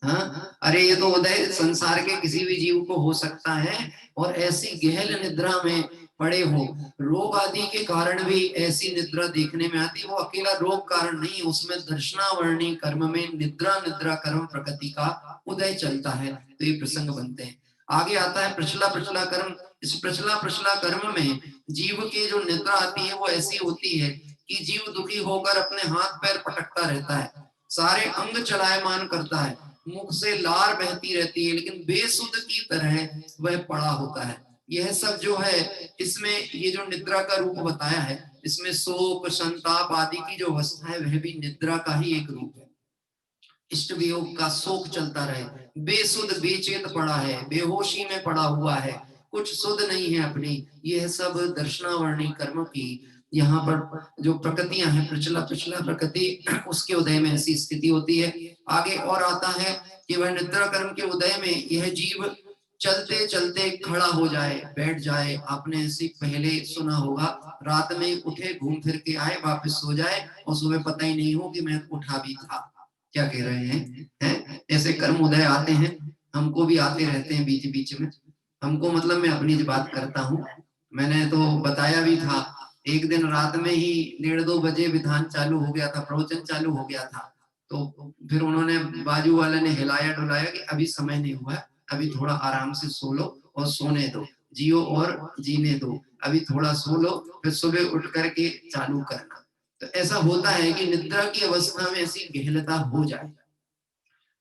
हाँ, अरे ये तो उदय संसार के किसी भी जीव को हो सकता है, और ऐसी गहन निद्रा में पड़े हो। रोग आदि के कारण भी ऐसी निद्रा देखने में आती, वो अकेला रोग कारण नहीं, उसमें दर्शनावर्णी कर्म में निद्रा निद्रा कर्म प्रकृति का उदय चलता है, तो ये प्रसंग बनते हैं। आगे आता है प्रचला प्रचला कर्म। इस प्रचला प्रचला कर्म में जीव की जो निद्रा आती है वो ऐसी होती है कि जीव दुखी होकर अपने हाथ पैर पटकता रहता है, सारे अंग चलायमान करता है, मुख से लार बहती रहती है, लेकिन बेसुध की तरह वह पड़ा होता है। यह सब जो है, इसमें ये जो निद्रा का रूप बताया है, इसमें शोक संताप आदि की जो अवस्था है वह भी निद्रा का ही एक रूप है। इष्ट वियोग का शोक चलता रहे, बेसुध बेचेत पड़ा है, बेहोशी में पड़ा हुआ है, कुछ सुध नहीं है अपनी, यह सब दर्शनावर्णी कर्म की यहाँ पर जो प्रकृतियां हैं, प्रचला प्रचला प्रकृति, उसके उदय में ऐसी स्थिति होती है। आगे और आता है कि वह निद्रा कर्म के उदय में यह जीव चलते चलते खड़ा हो जाए, बैठ जाए। आपने ऐसे पहले सुना होगा, रात में उठे, घूम फिर के आए, वापस सो जाए, और सुबह पता ही नहीं हो कि मैं उठा भी था। क्या कह रहे हैं? ऐसे कर्म उदय आते हैं, हमको भी आते रहते हैं बीच बीच में। हमको मतलब मैं अपनी बात करता हूँ, मैंने तो बताया भी था, एक दिन रात में ही 1:30-2 बजे विधान चालू हो गया था, प्रवचन चालू हो गया था। तो फिर उन्होंने, बाजू वाले ने हिलाया डुलाया कि अभी समय नहीं हुआ, अभी थोड़ा आराम से सो लो और सोने दो, जियो और जीने दो, अभी थोड़ा सो लो, फिर सुबह उठ करके चालू करना। तो ऐसा होता है कि निद्रा की अवस्था में ऐसी गहनता हो जाए।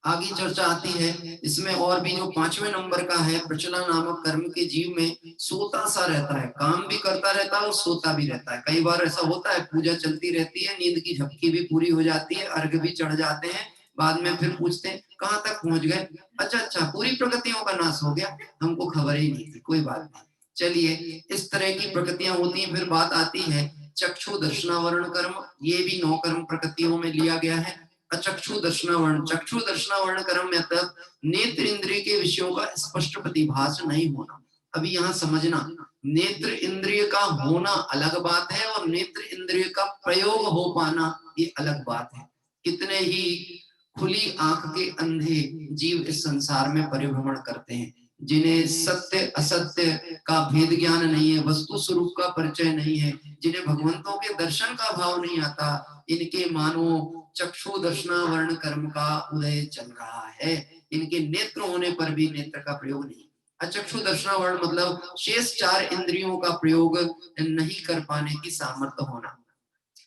आगे चर्चा आती है इसमें, और भी जो 5वें नंबर का है, प्रचला नामक कर्म के जीव में सोता सा रहता है, काम भी करता रहता है और सोता भी रहता है। कई बार ऐसा होता है, पूजा चलती रहती है, नींद की झपकी भी पूरी हो जाती है, अर्घ भी चढ़ जाते हैं, बाद में फिर पूछते हैं कहाँ तक पहुंच गए, अच्छा पूरी प्रकृतियों का नाश हो गया, हमको खबर ही नहीं थी, कोई बात नहीं। चलिए, इस तरह की प्रकृतियां होती हैं। फिर बात आती है चक्षु दर्शनावरण कर्म, ये भी 9 कर्म प्रकृतियों में लिया गया है। चक्षु दर्शनावरण, चक्षु दर्शनावरण कर्म में नेत्र इंद्रिय के विषयों का स्पष्ट प्रतिभास नहीं होना। अभी यहाँ समझना, नेत्र इंद्रिय का होना अलग बात है और नेत्र इंद्रिय का प्रयोग हो पाना ये अलग बात है। कितने ही खुली आंख के अंधे जीव इस संसार में परिभ्रमण करते हैं, जिन्हें सत्य असत्य का भेद ज्ञान नहीं है, वस्तु स्वरूप का परिचय नहीं है, जिन्हें भगवंतों के दर्शन का भाव नहीं आता, इनके मानो चक्षु दर्शनावरण कर्म का उदय चल रहा है। इनके नेत्र होने पर भी नेत्र का प्रयोग नहीं। अचक्षु दर्शनावरण मतलब शेष 4 इंद्रियों का प्रयोग नहीं कर पाने की सामर्थ्य होना।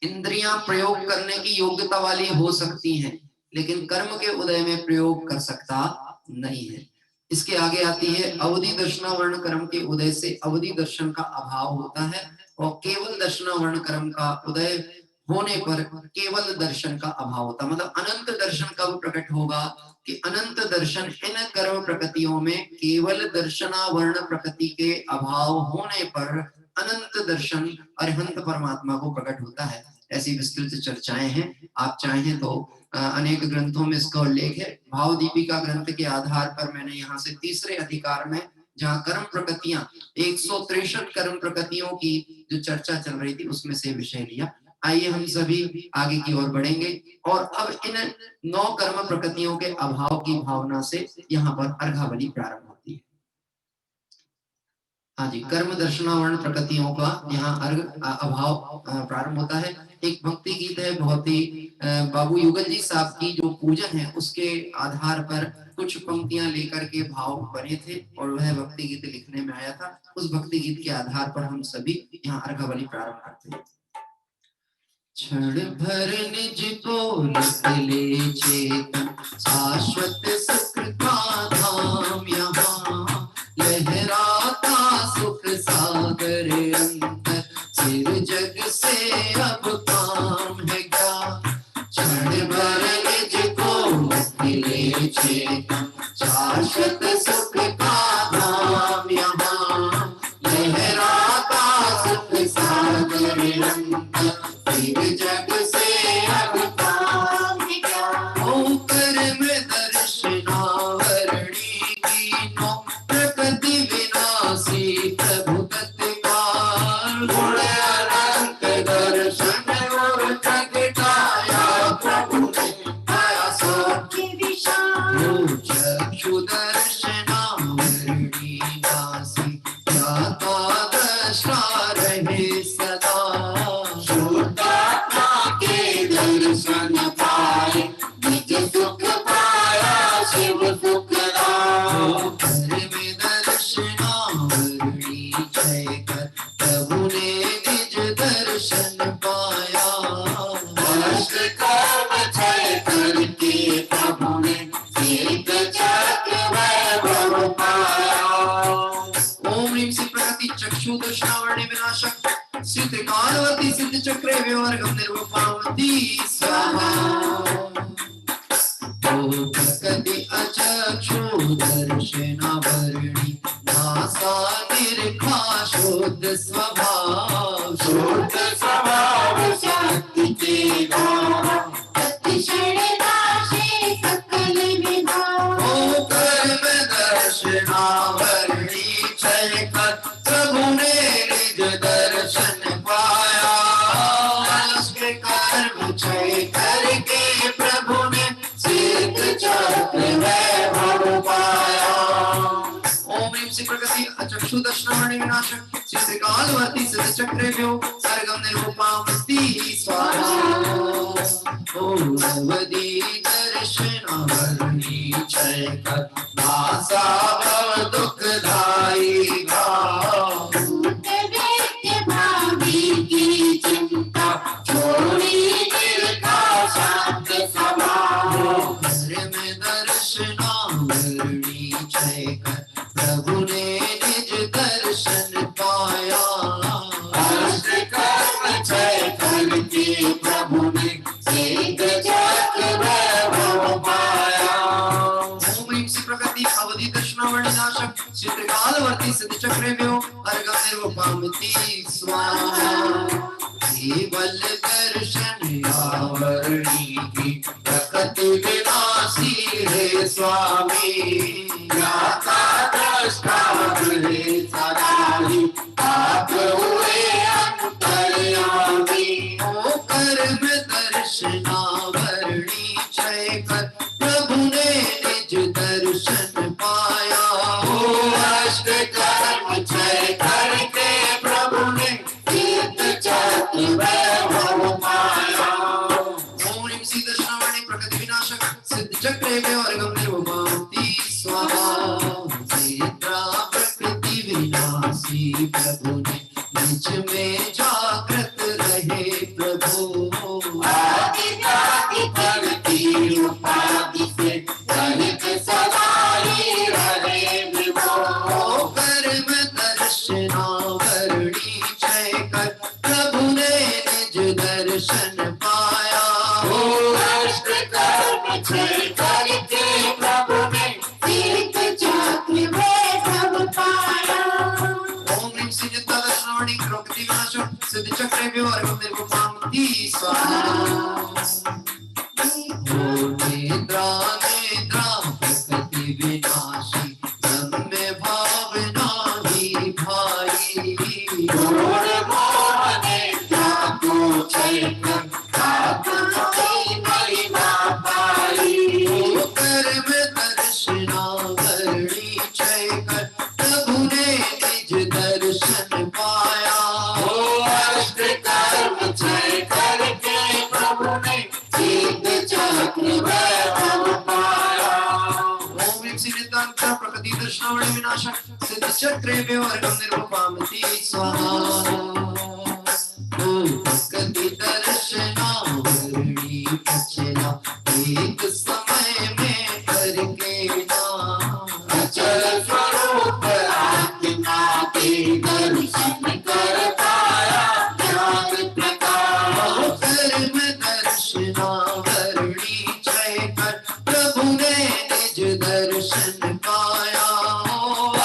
इंद्रियां प्रयोग करने की योग्यता वाली हो सकती हैं, लेकिन कर्म के उदय में प्रयोग कर सकता नहीं है। इसके आगे आती है अवधि दर्शनावरण कर्म के उदय से अवधि दर्शन का अभाव होता है, और केवल दर्शनावरण कर्म का उदय होने पर केवल दर्शन का अभाव होता। मतलब अनंत दर्शन कब प्रकट होगा कि अनंत दर्शन इन कर्म प्रकृतियों में केवल दर्शनावरण प्रकृति के अभाव होने पर अनंत दर्शन अरिहंत परमात्मा को प्रकट होता है। ऐसी विस्तृत चर्चाएं हैं, आप चाहें तो अनेक ग्रंथों में इसका उल्लेख है। भाव दीपिका ग्रंथ के आधार पर मैंने यहाँ से तीसरे अधिकार में, जहाँ कर्म प्रकृतियां 163 कर्म प्रकृतियों की जो चर्चा चल रही थी, उसमें से विषय लिया। आइए हम सभी आगे की ओर बढ़ेंगे और अब इन 9 कर्म प्रकृतियों के अभाव की भावना से यहाँ पर अर्घावली प्रारंभ होती है। हाँ जी, कर्म दर्शनावरण प्रकृतियों का यहाँ अर्घ अभाव प्रारंभ होता है। एक भक्ति गीत है, बहुत ही बाबू युगल जी साहब की जो पूजन है उसके आधार पर कुछ पंक्तियां लेकर के भाव बने थे और वह भक्ति गीत लिखने में आया था। उस भक्ति गीत के आधार पर हम सभी यहाँ अर्घावली प्रारंभ करते हैं। क्षण भर निज को ले चेतन शाश्वत सुख का धाम, यहाँ लहराता सुख सागर अंतर, सिर जग से अब काम है क्या। क्षण भर निज को ले चेतन शाश्वत सुख का धाम, यहाँ लहराता सुख सागर अंतर, जग से अब काम है क्या। कर्म दर्शनावरणी कीनो प्रकृति विनाशी प्रभु तत्काल, गुण अनंत दर्शन और प्रगटाया प्रभु ने पाया सौख्य विशाल। चक्षु दर्शनावरणी नासी जाता दृष्टा रहे सदा, दर्शन पाए निज सुख पाया शिव सुख राम। में दर्शनावरणी जय कर प्रभु ने निज दर्शन पाया, दर्श कर्म जय करके प्रभु ने एक चक्र वैभव पाया। ओम ह्रीं श्री प्रकृति चक्षु दर्शनावरणी विनाशक श्री त्रिकालवती सिद्ध चक्रे विवर्गम निर्वपावती स्वाहा। ओ प्रकृति अचक्षु दर्शनावरणी नासा निर्खा शुद्ध स्वभाव, शुद्ध स्वभाव शक्ति के भाव, अतिशय नाशे सकल विधान। ओ कर्म दर्शनावरणी जय कर प्रभु ने निज दर्शन पाया, उसके कर्म क्षय करके प्रभु ने सिद्ध चक्र वैभव पाया। ओम ह्रीं श्री प्रकृति अचक्षु दर्शनावरणी विनाशक श्री त्रिकालवती सिद्ध चक्रेभ्यो सर्गम निरूपामस्ति स्वाहा। ओम अवधि दर्शनावरणी जय कर नासा भव दुखदायी भाव, की चिंता छोड़ी दिल का शांत स्वभाव। में दर्शनावरणी जय कर प्रभु ने निज दर्शन पाया, कर्म जय करके प्रभु ने सिद्ध चक्र वैभव पाया। ओम ह्रीं श्री प्रकृति अवधि दर्शनावरणी नाशक श्री त्रिकालवर्ती सिद्ध चक्रेभ्यो अर्घम निर्वपावती स्वाहा। केवल दर्शन आवरणी की प्रकृति विनाशी है स्वामी, ज्ञाता दृष्टा प्रभु ने निज में जागृत रहे प्रभु। आदि जाति करती उपाधि से धनिक सवारी रहे विभो। कर्म दर्शनावरणी जय कर प्रभु ने निज दर्शन पाया। अष्ट कर्म क्षय करके प्रभु ने तीर्थ चक्र में प्रभु पाया। ओम ह्रीं सिद्धता दर्शनावरणी प्रकृति विनाशक सिद्ध चक्र व्यवहार निर्विपामती स्वाहा। निद्रा निद्रा प्रकृति विनाशी ब्रह्म भावना ही भाई। घोर मोह निद्रा को क्षय कर आत्मा महिमा पाई। कर्म दर्शनावरणी जय कर प्रभु ने निज दर्शन पाया। अष्ट कर्म क्षय करके प्रभु ने सिद्ध चक्र वैभव पाया। ओम ह्रीं सिद्धांत प्रकृति दर्शनावरणी विनाशक सिद्ध चक्र व्यवहार निर्विपामती स्वाहा। प्रकृति दर्शनावरणी प्रचला एक समय में करके नाम। अचल स्वरूप आत्मा के दर्शन कर पाया ज्ञान प्रकाश। कर्म दर्शनावरणी जय कर प्रभु ने निज दर्शन पाया।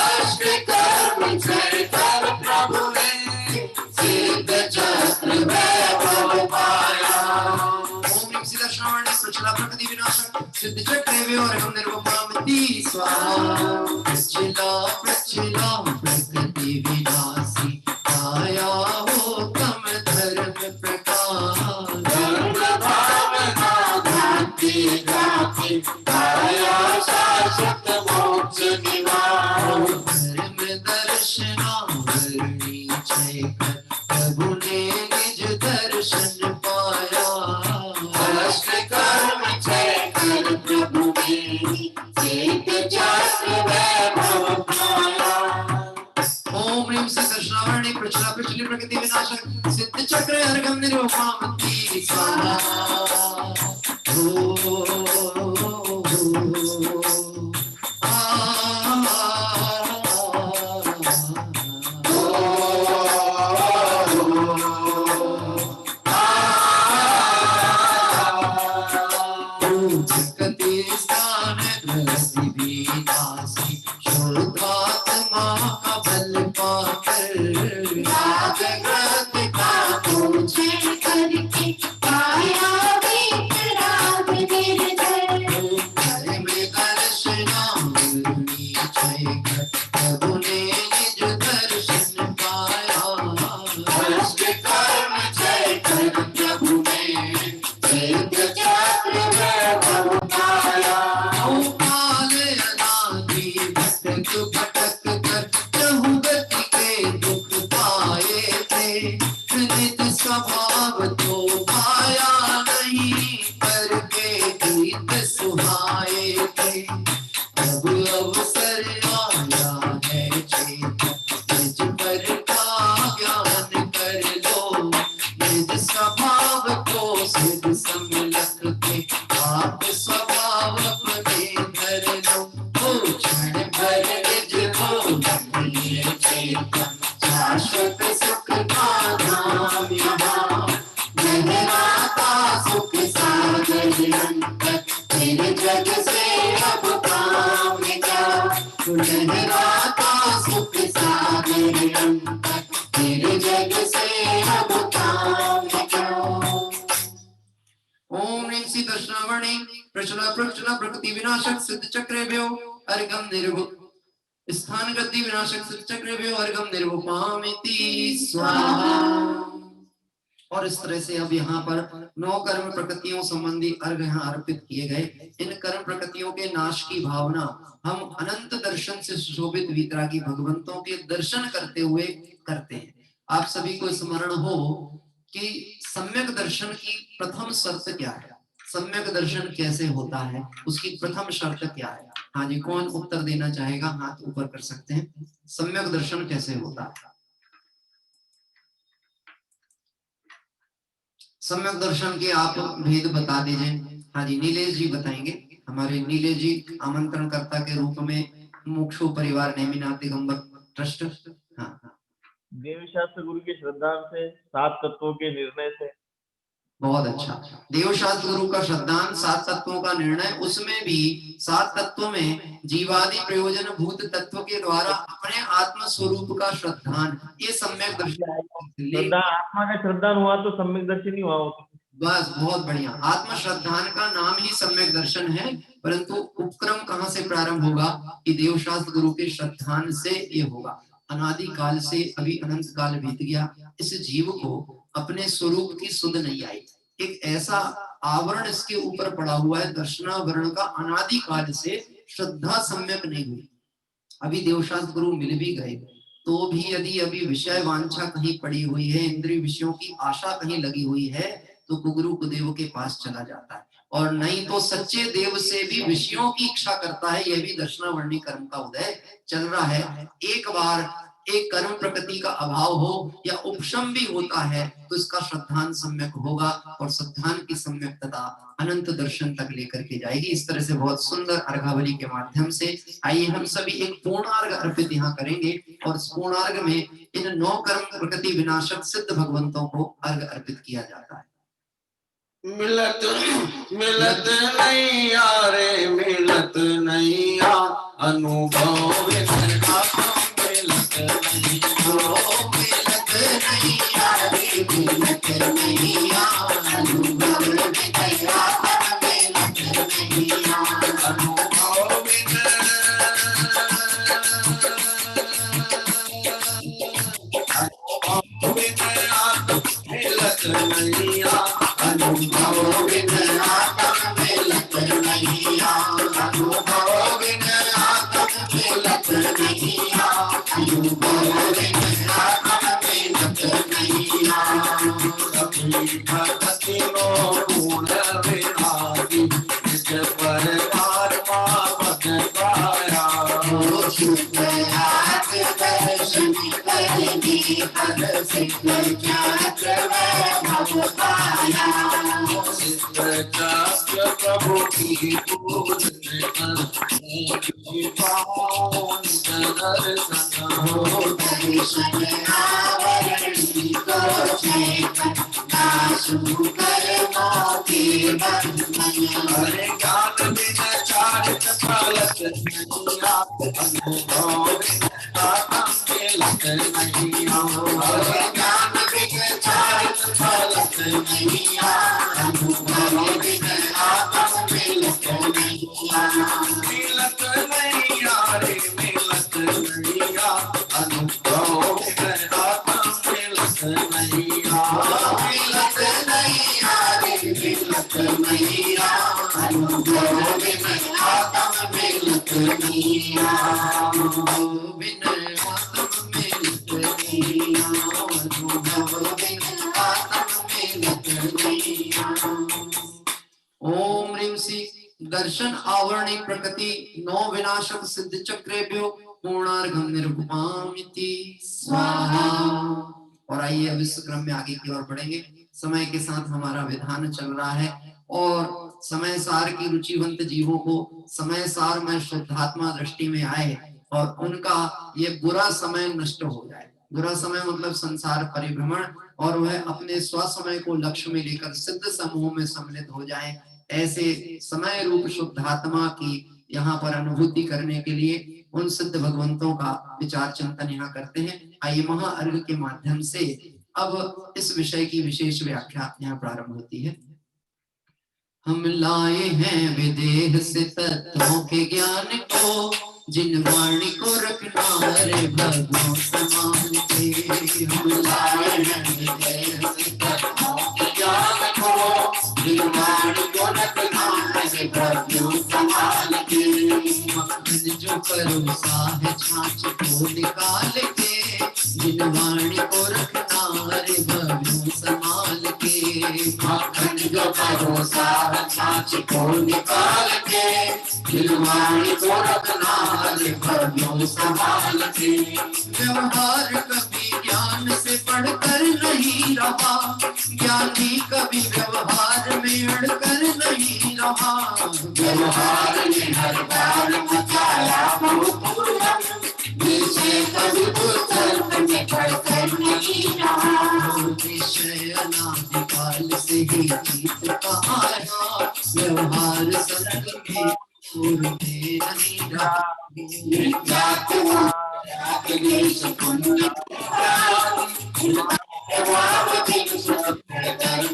अष्ट कर्म क्षय कर प्रभु ने सिद्ध चक्र वैभव पाया। ओम ह्रीं सिद्ध दर्शनावरणी प्रचला प्रकृति विनाशक सिद्ध चक्र व्यवहार निर्विपामती स्वाहा। प्रचला प्रचला प्रकृति विनाशी पाया हो तम धर्म प्रकाश। धर्म भावना भक्ति ज्ञाति पाया शाश्वत मोक्ष निवास। धर्म दर्शनावरणी जय कर प्रभु ने निज दर्शन पाया। अष्ट कर्म क्षय कर प्रभु ने सिद्ध चक्र वैभव पाया। ओम ह्रीं सिद्ध दर्शनावरणी प्रचला प्रचली प्रकृति विनाशक सिद्ध चक्र हरगम निर्विपामती स्वाहा। जगति स्थान धरती विनाशी शुद्धात्मा का बल पाकर। जागृत का को क्षय करके पाया वितराग निर्जर। कर्म दर्शनावरणी जय कर प्रभु ने निज दर्शन पाया। अष्ट कर्म क्षय कर प्रभु ने सिद्ध चक्र वैभव पाया। काल अनादि भटक भटक कर चहुगति के दुख पाए थे। निज स्वभाव तो पाया नहीं करके गीत सुहाए थे। अब अवसर आया है चेतन निज पर का ज्ञान कर लो। निज स्वभाव को सिद्ध समलक के आप स्वभाव अपने धर लो। ओ क्षण भर निज को लिए चेतन शाश्वत सुख का धाम यहाँ। गहराता सुख सागर अंतर तेरे जग से अब काम क्या। गहराता सुख सागर अंतर तेरे जग से अब काम क्या। ओम ह्रीं सिद्ध दर्शनावरणी प्रचला प्रचला प्रकृति विनाशक सिद्ध चक्रभ्यो अर्घम निर्वुक्त स्थान गति विनाशक सिद्ध चक्रभ्यो अर्घम निर्वुपामिति स्वाहा। और इस तरह से अब यहाँ पर 9 कर्म प्रकृतियों संबंधी अर्घ यहाँ अर्पित किए गए। इन कर्म प्रकृतियों के नाश की भावना हम अनंत दर्शन से सुशोभित वीतरागी भगवंतों के दर्शन करते हुए करते हैं। आप सभी को स्मरण हो कि सम्यक दर्शन की प्रथम शर्त क्या है, सम्यक दर्शन कैसे होता है, उसकी प्रथम शर्त क्या है। हाँ जी, कौन उत्तर देना चाहेगा, हाथ ऊपर कर सकते हैं। सम्यक दर्शन कैसे होता है? सम्यक दर्शन के आप भेद बता दीजिए। हाँ जी, नीलेश जी बताएंगे। हमारे नीलेश जी आमंत्रणकर्ता के रूप में मुक्षु परिवार नेमिनाथ दिगंबर ट्रस्ट। हाँ, देव शास्त्र गुरु की श्रद्धा से 7 तत्वों के निर्णय से। बहुत अच्छा। देवशास्त्र गुरु का श्रद्धांत 7 तत्वों का निर्णय, उसमें भी 7 तत्वों में जीवादि प्रयोजन भूत तत्व के द्वारा अपने आत्म स्वरूप का श्रद्धान, ये सम्यक दर्शन। श्रद्धा आत्मा का श्रद्धान हुआ तो सम्यक दर्शन ही हुआ होता। बस बहुत बढ़िया। आत्म श्रद्धान का नाम ही सम्यक दर्शन है, परंतु उपक्रम कहाँ से प्रारंभ होगा कि देवशास्त्र गुरु के श्रद्धान से ये होगा। अनादि काल से अभी अनंत काल बीत गया, इस जीव को अपने स्वरूप की सुध नहीं आई। एक ऐसा आवरण इसके ऊपर पड़ा हुआ है दर्शनावरण का, अनादि काल से श्रद्धा सम्यक नहीं हुई। अभी देवशास्त्र गुरु मिल भी गए तो भी यदि अभी विषय वांछा कहीं पड़ी हुई है, इंद्रिय विषयों की आशा कहीं लगी हुई है, तो कुगुरु कुदेव के पास चला जाता है, और नहीं तो सच्चे देव से भी विषयों की इच्छा करता है। यह भी दर्शनावर्णी कर्म का उदय चल रहा है। एक बार एक कर्म प्रकृति का अभाव हो या उपशम भी होता है तो इसका श्रद्धान सम्यक होगा, और श्रद्धान की सम्यकता अनंत दर्शन तक लेकर के जाएगी। इस तरह से बहुत सुंदर अर्घावली के माध्यम से आइए हम सभी एक पूर्णार्घ अर्पित यहाँ करेंगे, और इस पूर्णार्घ में इन 9 कर्म प्रकृति विनाशक सिद्ध भगवंतों को अर्घ अर्पित किया जाता है। मिलत मिलत नहीं यारे, मिलत नहीं या अनुभव मिलत नहीं, मिलत नहीं यारे, मिलत नहीं या अनुभव मिलत नहीं या अनुभव मिलत नहीं या अनुभव बिन आत्म मिलत नहीं या अनुभव बिन आत्म मिलत नहीं या अनुभव बिन आत्म मिलत नहीं या अपनी भक्ति नो गुण विनागी, निज परमार पावक पाया। शुद्ध आत्म दर्शन करनी हर सिद्ध चक्र वैभव पाया। सिद्ध चक्र प्रभु की पूजन पावन दर्शन हो दर्शन आवरणी को चेतन दासु कर्मों के बंधन। हरे ज्ञान बिन चारित फलत नहीं, अनुभव बिन आत्म मिलत नहीं। हरे ज्ञान बिन चारित फलत नहीं, अनुभव बिन आत्म मिलत नहीं। मिलत नहीं यारे, मिलत नहीं या अनुभव बिन आत्म मिलत नहीं। मिलत नहीं यारे, मिलत नहीं या अनुभव बिन आत्म मिलत नहीं। अनुभव बिन आत्म मिलत नहीं, अनुभव बिन आत्म मिलत नहीं। ओम ह्रीं श्री दर्शन आवरणी प्रकृति 9 विनाशक सिद्ध चक्रेभ्यो पूर्णार्घम निरुपमामिति स्वाहा। और आइए अब इस क्रम में आगे की ओर बढ़ेंगे। समय के साथ हमारा विधान चल रहा है, और समय सार की रुचिवंत जीवों को समय सार में शुद्धात्मा दृष्टि में आए और उनका ये बुरा समय नष्ट हो जाए। बुरा समय मतलब संसार परिभ्रमण, और वह अपने स्वसमय को लक्ष्य में लेकर सिद्ध समूह में सम्मिलित हो जाए। ऐसे समय रूप शुद्धात्मा की यहाँ पर अनुभूति करने के लिए उन सिद्ध भगवंतों का विचार चिंतन यहाँ करते हैं। आइए महाअर्घ के माध्यम से अब इस विषय की विशेष व्याख्या यहाँ प्रारंभ होती है। हम लाए हैं विदेह से तत्वों के ज्ञान को, जिन वाणी को रखना रे भगवान समान के। हम लाए हैं विदेह से तत्वों के ज्ञान को, जिन वाणी को रखना रे भगवान समान के। मक्खन जो परोसा है छाछ को निकाल के, जिन वाणी को रखना रे भगवान संभाल के। मक्खन जो परोसा है छाछ को निकाल के, जिन वाणी को रखना रे भगवान संभाल के। व्यवहार कभी ज्ञान से अड़कर नहीं रहा, ज्ञानी कभी व्यवहार में अड़कर नहीं रहा, व्यवहार ने हर बार मचाया बहुपूरन, विषय कभी तर्क में पढ़कर नहीं रहा। विषय अनादिकाल से ही जीत का आया, व्यवहार संग में पूर्ण नहीं रहा। देश पुण्य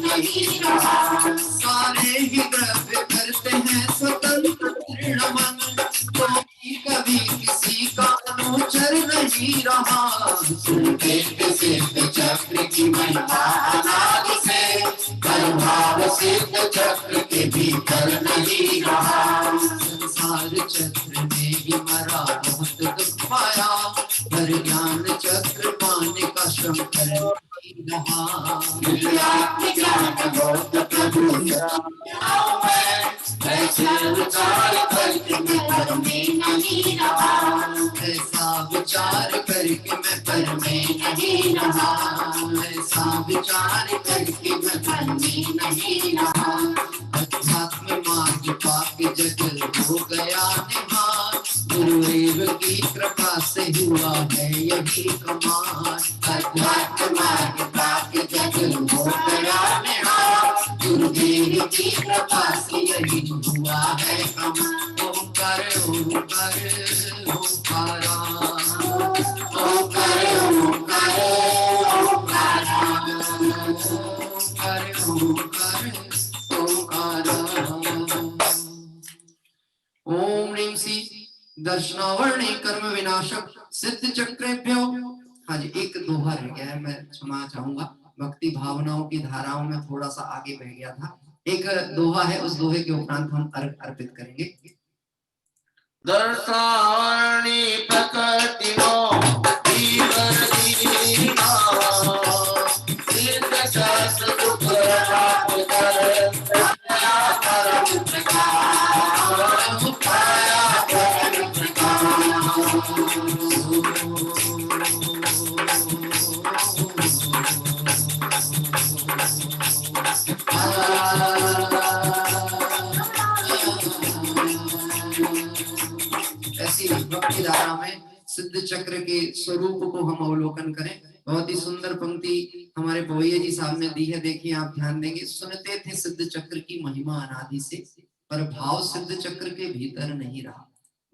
नहीं रहा। सारे ही द्रव्य करते हैं स्वतंत्र तृणवन, कोई कभी किसी का अनुचर नहीं रहा। सुनते सिद्ध चक्र की महिमा अनादि से, प्रभाव सिद्ध चक्र के भीतर नहीं रहा। संसार चक्र में ही मरा बहुत दुख पाया, पर ज्ञान चक्र पाने का श्रम कर नहीं रहा। ज्ञान बहुत प्रभु ऐसे विचार करके मैं पर में नहीं रहा। ऐसा विचार करके मैं पर में नहीं रहा, ऐसा विचार करके मैं पर में नहीं रहा। अध्यात्म मार्ग पाके जग हो गया निहार, गुरुदेव की कृपा से हुआ है यही कमाल। अध्यात्म मार्ग पाके जग हो गया निहार, गुरुदेव की कृपा से यही हुआ है कमाल। ओंकार ओंकार ओंकारा, ओंकार ओंकार ओंकारा, ओंकार ओंकार ओंकारा। ओम ह्रीं सी दर्शनावर्णे कर्म विनाशक सिद्ध चक्रेभ्यो। हाँ जी, एक दोहा रह गया है, मैं क्षमा चाहूंगा, भक्ति भावनाओं की धाराओं में थोड़ा सा आगे बह गया था। एक दोहा है, उस दोहे के उपरांत हम अर्घ अर्पित करेंगे। दर्शनावर्णी प्रकृतिनो दीवर दीना, सिद्ध शास्त्र सुख प्राप्त कर पाया परम प्रकाश, पाया परम प्रकाश। ऐसी भक्ति धारा में सिद्ध चक्र के स्वरूप को हम अवलोकन करें। बहुत ही सुंदर पंक्ति हमारे पवैया जी साहब ने दी है, देखिए आप ध्यान देंगे। सुनते थे सिद्ध चक्र की महिमा अनादि से, पर भाव सिद्ध चक्र के भीतर नहीं रहा।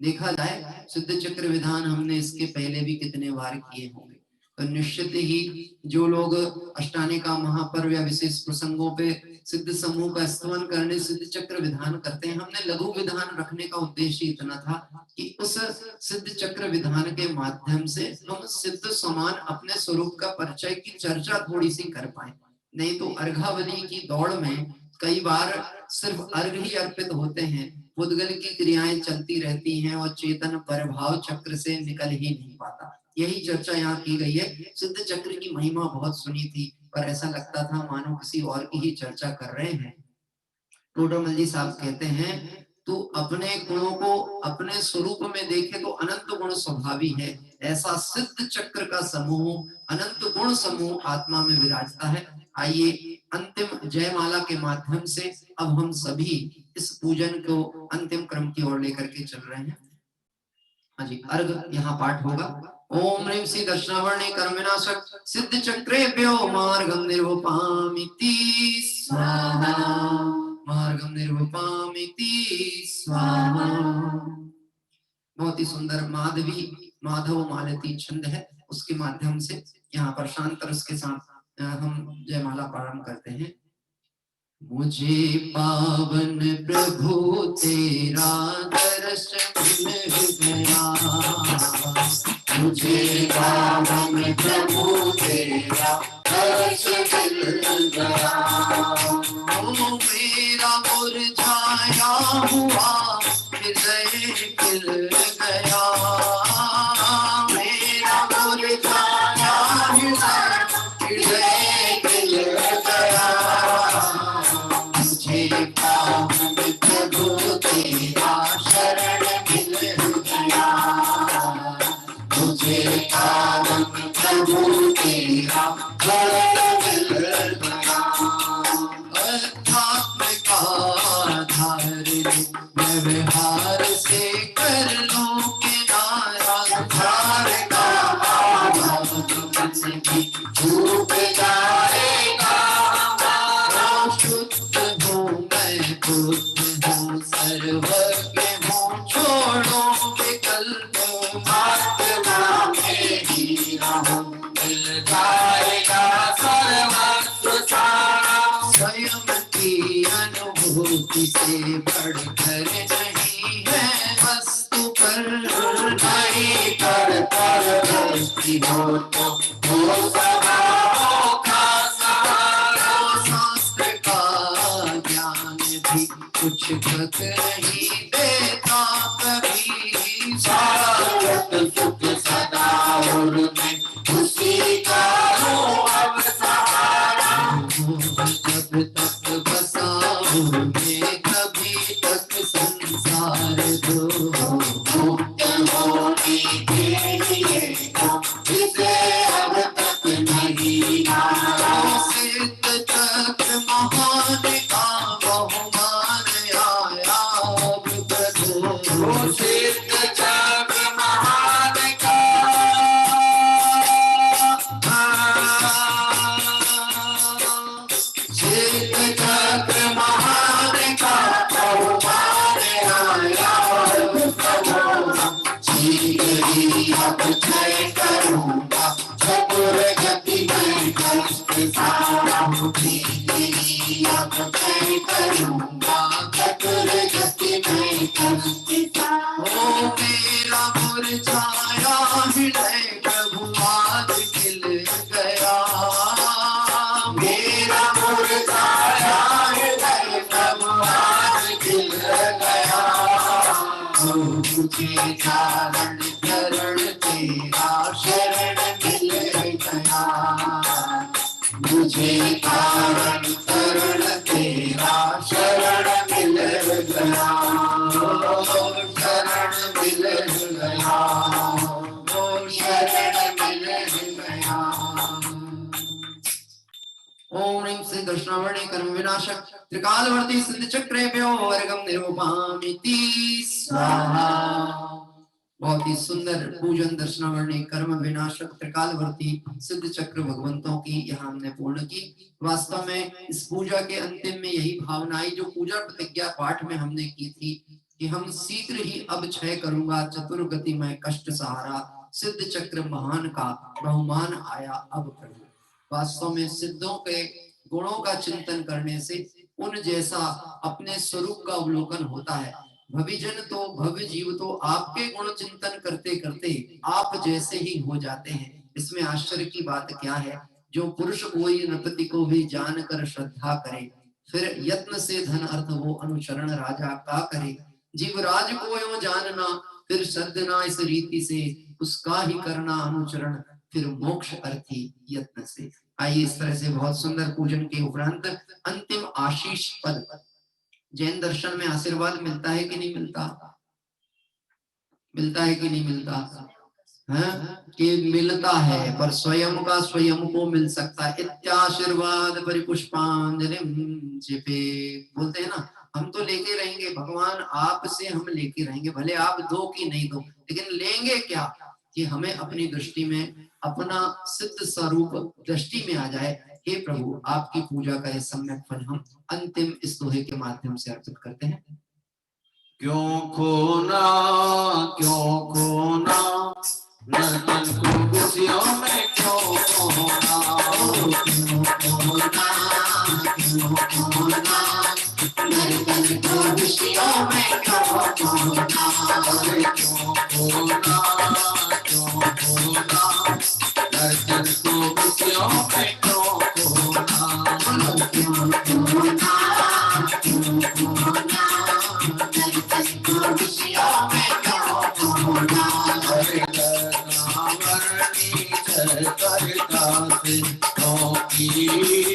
देखा जाए सिद्ध चक्र विधान हमने इसके पहले भी कितने बार किए होंगे, तो निश्चित ही जो लोग अष्टानिका महापर्व या विशेष प्रसंगों पे सिद्ध समूह का स्तवन करने सिद्ध चक्र विधान करते हैं। हमने लघु विधान रखने का उद्देश्य इतना था कि उस सिद्ध चक्र विधान के माध्यम से हम सिद्ध समान अपने स्वरूप का परिचय की चर्चा थोड़ी सी कर पाए। नहीं तो अर्घावली की दौड़ में कई बार सिर्फ अर्घ ही अर्पित होते हैं, उद्गल की क्रियाएं चलती रहती हैं और चेतन परभाव चक्र से निकल ही नहीं पाता। यही चर्चा यहाँ की गई है। सिद्ध चक्र की महिमा बहुत सुनी थी, पर ऐसा लगता था मानो किसी और की ही चर्चा कर रहे हैं। टोडरमल जी साहब कहते हैं, तू अपने गुणों को अपने स्वरूप में देखे तो अनंत गुण स्वभावी है। ऐसा सिद्ध चक्र का समूह, अनंत गुण समूह आत्मा में विराजता है। आइए अंतिम जयमाला के माध्यम से अब हम सभी इस पूजन को अंतिम क्रम की ओर लेकर के चल रहे हैं। हाँ जी, अर्घ यहाँ पाठ होगा। ओम ह्रीं श्री दक्षिणावर्णे कर्म विनाशक सिद्ध चक्रेभ्यो मार्गम निर्वपामिति स्वाहा, मार्गम निर्वपामिति स्वाहा। बहुत ही सुंदर माधव मालती छंद है, उसके माध्यम से यहाँ पर शांत रस के साथ हम जयमाला प्रारंभ करते हैं। मुझे पावन प्रभु तेरा दर्शन मिल गया, मुझे पावन प्रभु तेरा दर्शन मिल गया। ओ मेरा मुरझाया हुआ हृदय खिल गया, मेरा मुरझाया हृदय खिल गया। मुझे पावन प्रभु तेरा शरण मिल गया, मुझे पावन प्रभु प्रभु तेरा शरण मिल गया। अध्यात्म का आधार लो, व्यवहार से कर लो किनारा। धार का आधार तुमसे भी छूट जाएगा हमारा। शुद्ध हूँ मैं बुद्ध हूँ, सर्वज्ञ हूँ, छोड़ो विकल्प। आत्मा में ही रहूं, मिल जाएगा सर्वस्व सारा। स्वयं की अनुभूति से बढ़कर नहीं है वस्तु पर। नहीं कर दृष्टि हो तो हो स्वभाव का सहारा। शास्त्र का ज्ञान भी कुछ तक नहीं देता कभी। शाश्वत सुख सदा और मैं उसी का हूँ अब सहारा। जब तक बसा हूँ मैं कभी तक संसार दो। मुक्त होने के लिए जिसे अब तक नहीं आया। सिद्ध चक्र महान का बहुमान आया अब प्रभु। सिद्ध चक्र महान का सिद्ध चक्र महान का बहुमान आया अब प्रभु। शीघ्र ही अब जय करूंगा चतुर गति में कष्ट सारा। शीघ्र ही अब जय करूंगा चतुर गति में कष्ट सारा। ओ मेरा मुरझाया हृदय प्रभु आज खिल गया। मेरा मुरझाया हृदय प्रभु आज खिल गया। मुझे धारण करण तेरा शरण मिल गया। मुझे कारण करण तेरा शरण मिल गया। शरण मिल गया, ओ शरण मिल गया। ओम ह्रीं श्री दक्षिणावर्णी कर्म विनाशक त्रिकालवर्ती सिद्ध चक्रेभ्यो वर्गम निरूपामिति स्वाहा। बहुत ही सुंदर पूजन दर्शनावर्णी कर्म विनाशक त्रिकालवर्ती सिद्ध चक्र भगवंतों की यहाँ हमने पूर्ण की। वास्तव में इस पूजा के अंतिम में यही भावना आई जो पूजा प्रतिज्ञा पाठ में हमने की थी कि हम शीघ्र ही अब क्षय करूंगा चतुर्गति में कष्ट सहारा। सिद्ध चक्र महान का बहुमान आया अब प्रभु। वास्तव में सिद्धों के गुणों का चिंतन करने से उन जैसा अपने स्वरूप का अवलोकन होता है। भविजन तो भव्य जीव तो आपके गुण चिंतन करते करते आप जैसे ही हो जाते हैं। इसमें आश्चर्य की बात क्या है। जो पुरुष कोई नृपति को भी जान कर श्रद्धा करे, फिर यत्न से धन अर्थ वो अनुचरण राजा का करे। जीवराज को यो जानना, फिर श्रद्धना इस रीति से उसका ही करना अनुचरण, फिर मोक्ष अर्थी यत्न से। आइए इस तरह से बहुत सुंदर पूजन के उपरांत अंतिम आशीष पद। जैन दर्शन में आशीर्वाद मिलता है कि नहीं मिलता? मिलता है कि नहीं मिलता है? कि मिलता है, पर स्वयं का स्वयं को मिल सकता है। इत्याशीर्वाद परिपुष्पांजलिम चिपे बोलते हैं ना, हम तो लेके रहेंगे भगवान, आपसे हम लेके रहेंगे, भले आप दो की नहीं दो, लेकिन लेंगे क्या कि हमें अपनी दृष्टि में अपना सिद्ध स्वरूप दृष्टि में आ जाए। हे प्रभु, आपकी पूजा का यह सम्यक फल हम अंतिम इस दोहे के माध्यम से अर्पित करते हैं। क्यों खोना नर्तन को खुशियों में क्यों खोना। क्यों खोना नर्तन को खुशियों में क्यों खोना। क्यों खोना नर्तन को खुशियों में क्यों खोना। क्यों खोना नर्तन को खुशियों में क्यों खोना। करता से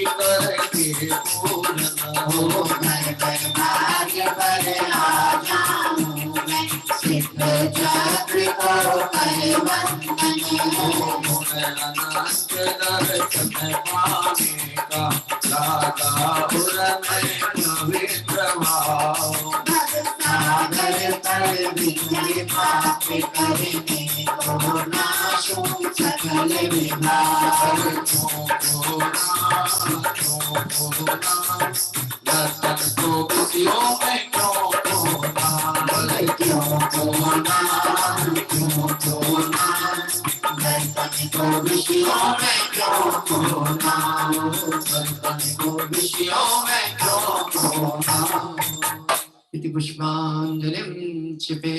करके पूजना। भाग्य पर आ जाऊं मैं, सिद्ध चक्र को कर वंदन। अनंत दर्शन पाने का राधा उर्मय पवित्र भाव सागर तर बिखरे पाप करने को नाशो सकल विभाग दर्शन को खुशियों में क्यों खोना क्यों खोना दर्शन को विषयों में क्यों खोना दर्शन को विषयों में क्यों खोना। इति पुष्पांजलिं क्षिपे।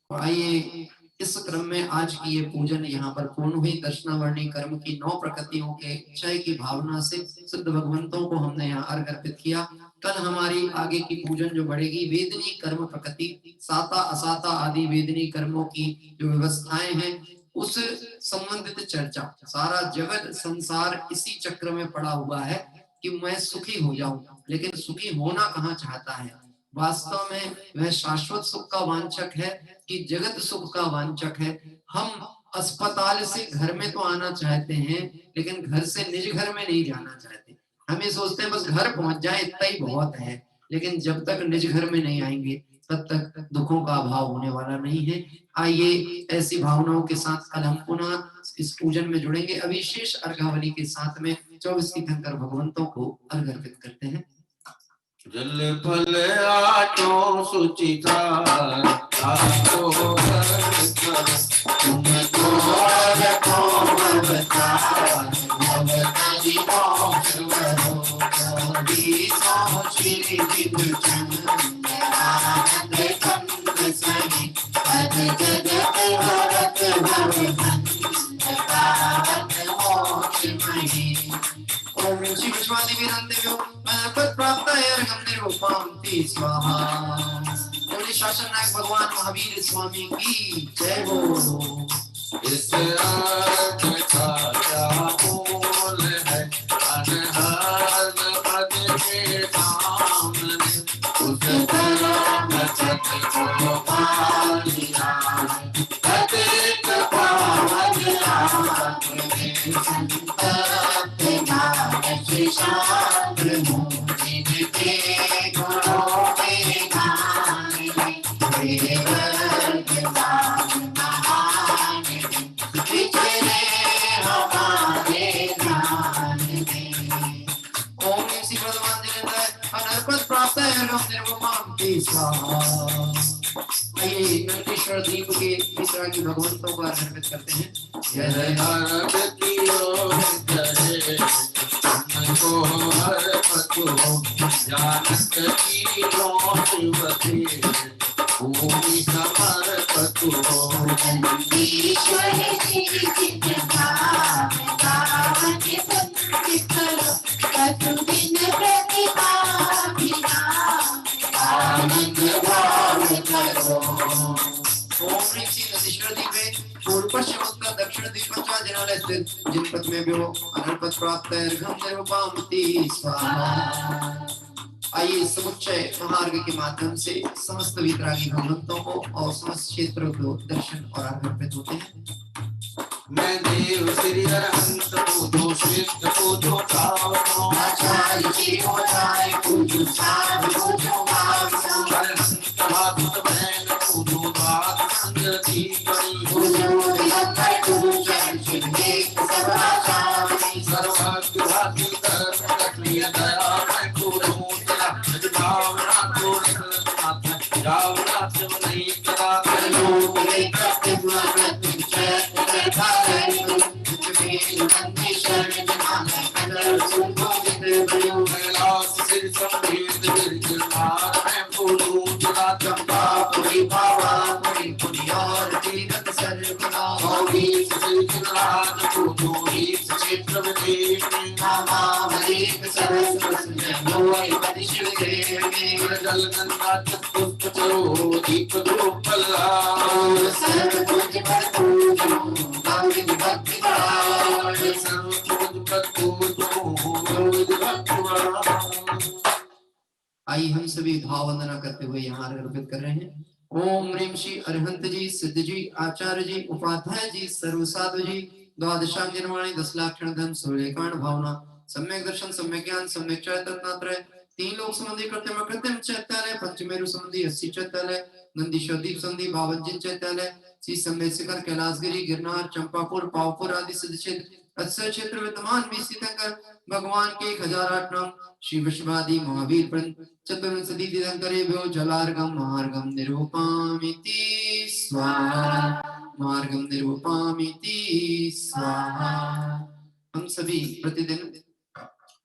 आइए इस क्रम में आज की ये पूजन यहाँ पर पूर्ण हुई। दर्शनावर्णी कर्म की 9 प्रकृतियों के क्षय की भावना से सिद्ध भगवंतों को हमने यहाँ अर्घ अर्पित किया। कल हमारी आगे की पूजन जो बढ़ेगी, वेदनी कर्म प्रकृति, साता असाता आदि वेदनी कर्मों की जो व्यवस्थाएं हैं उस संबंधित चर्चा। सारा जगत संसार इसी चक्र में पड़ा हुआ है कि मैं सुखी हो जाऊं, लेकिन सुखी होना कहाँ चाहता है। वास्तव में वह शाश्वत सुख का वांछक है कि जगत सुख का वांछक है। हम अस्पताल से घर में तो आना चाहते हैं, लेकिन घर से निज घर में नहीं जाना चाहते। हम ये सोचते हैं बस घर पहुंच जाए इतना ही बहुत है, लेकिन जब तक निज घर में नहीं आएंगे तब तक दुखों का अभाव होने वाला नहीं है। आइए ऐसी भावनाओं के साथ कल हम पुनः इस पूजन में जुड़ेंगे। अभी शेष अर्घावली के साथ में 24 तीर्थंकर भगवंतों को अर्घ अर्पित करते हैं। जल फल आटो सुचिता आपो तुमको रखो भगवान भगवती मोक्षवरो कबीरो श्री विदुचंद आनंद कंद सहि पद जगत भरत भवभंग पावन मोक्षमहि। ओम श्री विश्वादेवी नंदेव्यो पद प्राप्त अर्घम निर्वपान्ति स्वाहा। बोले शासन नायक भगवान महावीर स्वामी की जय हो। इस अर्घ का क्या मोल है अनहद पद के सामने उस धर्म को पालिया अतित पावन आपने संतत मानस शास्त्र मोहि के गुणों के गाने वेद ज्ञान महान विचरे हमारे ज्ञान में। ओम श्री भगवान जय अनर्पद प्राप्त है निर्वपान्ति स्वाहा। आइए नंदीश्वर दीप के पितरा की भगवंतों को अर्पित करते हैं। जय हर कियो जय को हर पतो जानत की शिवते भूमि समर्पतो ईश्वर चित भाव गावन संचित करो कतुदिन प्रतिभाभिना आनंद भाव करो। ओम ह्रीं श्री नंदीश्वर दीपे पूर्व पश्चिम उत्तर दक्षिण दिक्पाल जिनालय स्थित जनपद में भी अनर्पद प्राप्त है अर्घम निर्वपान्ति स्वाहा। आइए समुच्चय महार्घ के माध्यम से समस्त वितरागी भगवंतों को और समस्त क्षेत्रों को दर्शन और अर्पित होते हैं। मैं देव श्री अरहंत पूजो श्रेष्ठ पूजो पावनो आचार्य जी हो जाए पूजो साध पूजो भावनो अरहंत भागवत बहन पूजो दात संगति करी पूजो दिगंबर गुरु चरण देख सर्वाचार्य सर्वाग्रहाति धर्म रखिय दया मैं पूर्ण भावना को रावणा से नहीं करा लोक में प्रतिमा प्रतिचय धारण कुछ नंदी शरण जमाना कदर सुबोधित बलियो कैलाश सिर संभेद गिरगिरनार मैं फूलूं जला चंपा पुरी पावा पुरी पुरी और तीरथ सर्वना गौरी सिर किनार पूजो रीत क्षेत्र में देवी नामा मलिक सरस्वती लोय पदिशिव देवी जल गंगा चतुष्ट चरो दीप गोपला सर्व पूज पर पूजो गौरी भक्ति भाव सर्व पूज पर पूजो गौरी भक्ति भाव। आइए हम सभी भाव वंदना करते हुए यहाँ अर्पित कर रहे हैं। ओम ह्रीं श्री अरहंत जी, सिद्ध जी, आचार्य जी, उपाध्याय जी, सर्व साधु जी, द्वादशांगिरवाणी 10 लाख क्षण धन 16 कांड भावना सम्यक दर्शन सम्यक ज्ञान सम्यक चैतन्यत्रय 3 लोक संबंधी कृत्यम कृत्यम चैत्यालय पंचमेरु संबंधी 80 चैत्यालय नंदीश्वर दीप संबंधी 52 चैत्यालय श्री सम्मेद शिखर कैलाशगिरी गिरनार चंपापुर पावपुर आदि सिद्ध क्षेत्र क्षेत्र विद्यमान भी स्थित भगवान के 1008 नाम श्री विश्वादि महावीर चतुर्विंशति तीर्थंकरे भ्यो जलार्गम मार्गम निरूपामिति स्वाहा मार्गम निरूपामिति स्वाहा। हम सभी प्रतिदिन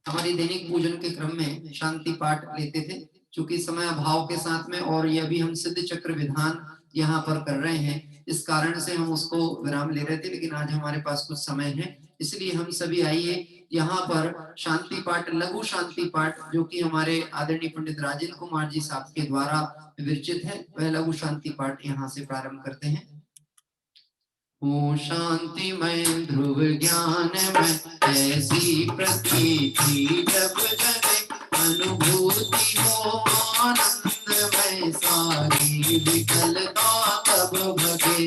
हमारी दैनिक पूजन के क्रम में शांति पाठ लेते थे। चूंकि समय अभाव के साथ में और यह भी हम सिद्ध चक्र विधान यहाँ पर कर रहे हैं, इस कारण से हम उसको विराम ले रहे थे, लेकिन आज हमारे पास कुछ समय है, इसलिए हम सभी आइए यहाँ पर शांति पाठ, लघु शांति पाठ जो कि हमारे आदरणीय पंडित राजेंद्र कुमार जी साहब के द्वारा विरचित है, वह लघु शांति पाठ यहाँ से प्रारंभ करते हैं। ओ शांतिमय ध्रुव ज्ञान में ऐसी प्रतीति जब जगे अनुभूति हो आनंदमय सारी विकलता तब भगे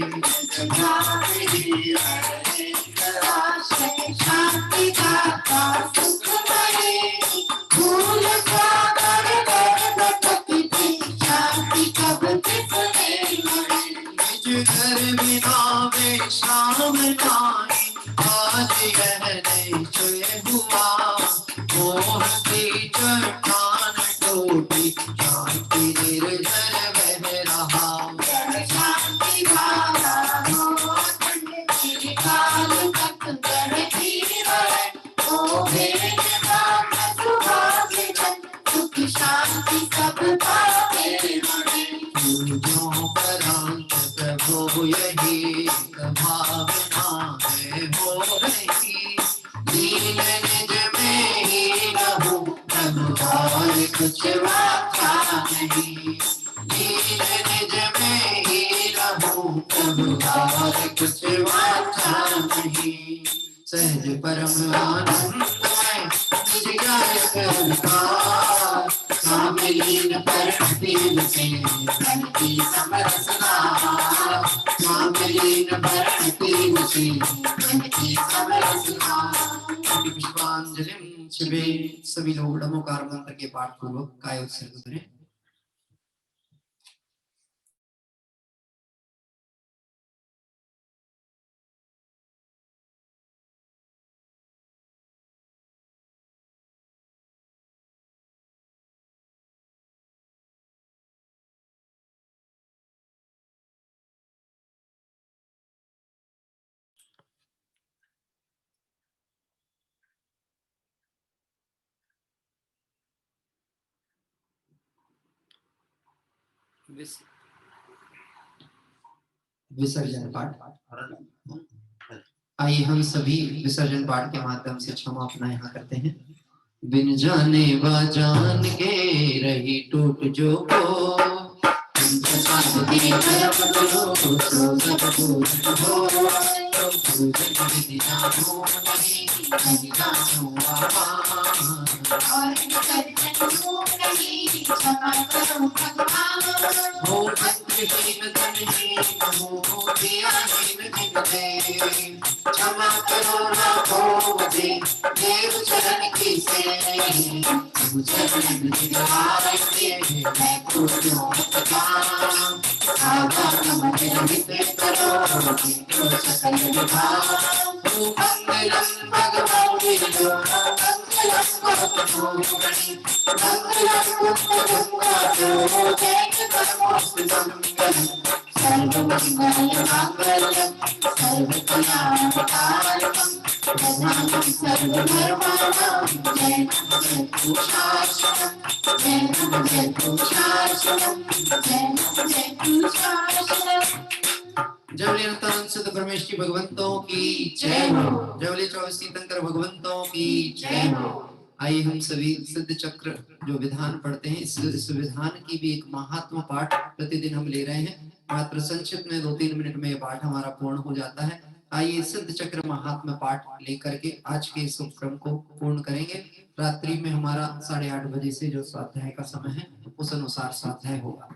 शांति का सुखमय भूल सागर शांति कब घर बिना शाम नाई आज रहने चुए हुआ मोह की चट्टान टूटी शांति निर्झर बह रहा शांति भावा काल तक करती है ओ भेद सुख शांति सब पावे हो यही भावना है हो रही दीन निज में ही रहूं प्रभु और कुछ वाचा नहीं दीन निज में ही रहूं प्रभु और कुछ वाचा नहीं सहज परम आनंद में निज गायक का सामलीन पर दिल से मन की समरसना सामलीन पर दिल से मन की समरसना। पुष्पांजलि शिवे सभी लोग नमोकार मंत्र के पाठ पूर्वक काय उत्सर्ग करें। विसर्जन पाठ। आइए हम सभी विसर्जन पाठ के माध्यम से क्षमा अपना यहाँ करते हैं। बिन जाने व जान के रही टूट जो को क्षमा करो राखो मुझे देव चरण की सेवा मैं खुशियों करो सकल मंगलम भगवान विष्णु जवली अनंत परमेश की भगवंतों की जय हो। जवली 24 तीर्थंकर भगवंतों की जय हो। आइए हम सभी सिद्ध चक्र जो विधान पढ़ते हैं, इस विधान की भी एक महात्मा पाठ प्रतिदिन हम ले रहे हैं। मात्र संक्षिप्त में 2-3 मिनट में पाठ हमारा पूर्ण हो जाता है। आइए सिद्ध चक्र महात्मा पाठ लेकर के आज के इस उपक्रम को पूर्ण करेंगे। रात्रि में हमारा 8:30 बजे से जो स्वाध्याय का समय है उस अनुसार स्वाध्याय होगा।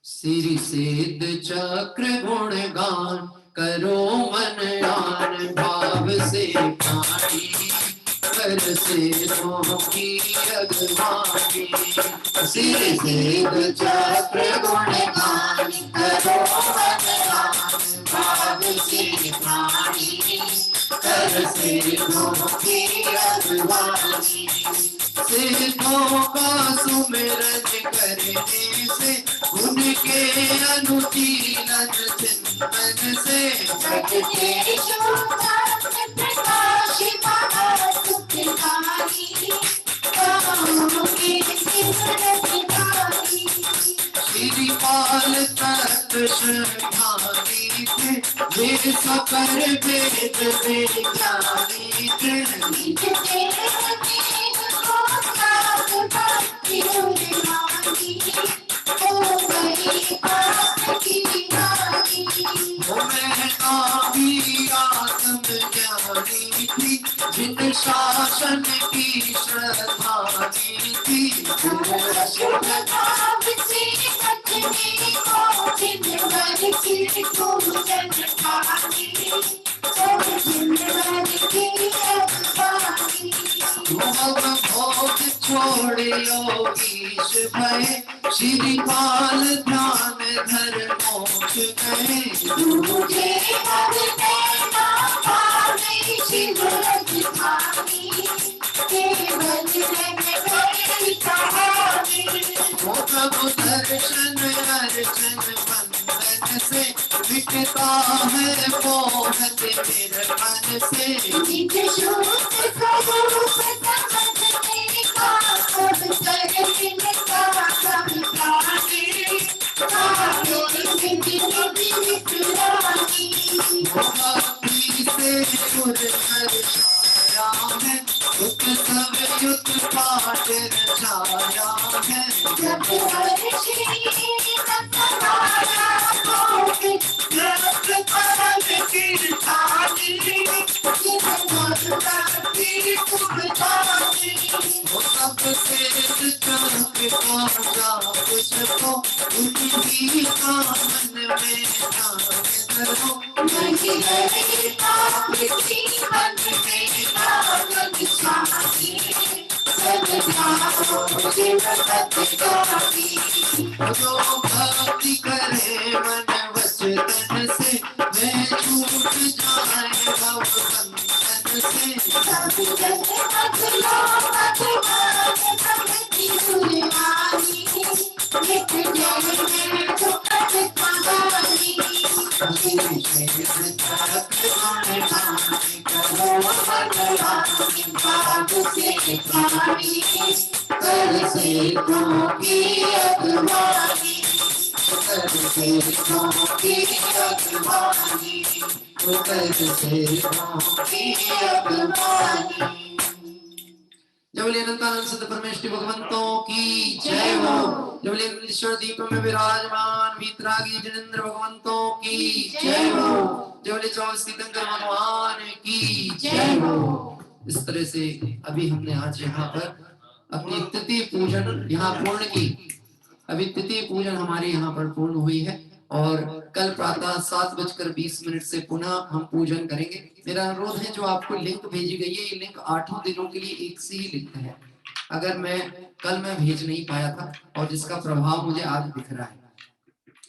श्री सिद्ध चक्र गुण गान करो मन आन से पानी कर से मोही अगवानी सिर से चक्र गुण गान करो भगवान भाव से पानी कर से मोही अगवानी सिद्धों का सुमिरन करने से उनके अनुशीलन चिंतन से जग के प्रकाश श्रीपाल तत्व श्रद्धानी थे वे सकर वेद विज्ञानी थे जिन शासन की श्रद्धानी थी भोग छोड़े योगीश भय श्रीपाल ध्यान धर मोक्ष गए प्रभु दर्शन अर्चन बंधन से मिटता है मोह तेरे मन से उत्सव युद्ध पाठ रचाया है वो सबसे मुझको उनकी कामन में धरो जो भक्ति करे मन वचन से मैं छूट जाए भव बंधन से जबले अनंतानंद सिद्ध परमेश्वर भगवंतों की जय हो। जबले ईश्वर दीप में विराजमान वीतरागी जिनेंद्र भगवंतों की जय हो। जबले 24 तीर्थंकर भगवान की जय हो। इस तरह से अभी हमने आज यहाँ पर अपनी तिथि पूजन यहाँ पूर्ण की। अभी तिथि पूजन हमारे यहाँ पर पूर्ण हुई है और कल प्रातः 7:20 से पुनः हम पूजन करेंगे। मेरा अनुरोध है, जो आपको लिंक भेजी गई है, ये लिंक 8 दिनों के लिए एक से ही लिंक है। अगर कल मैं भेज नहीं पाया था और जिसका प्रभाव मुझे आज दिख रहा है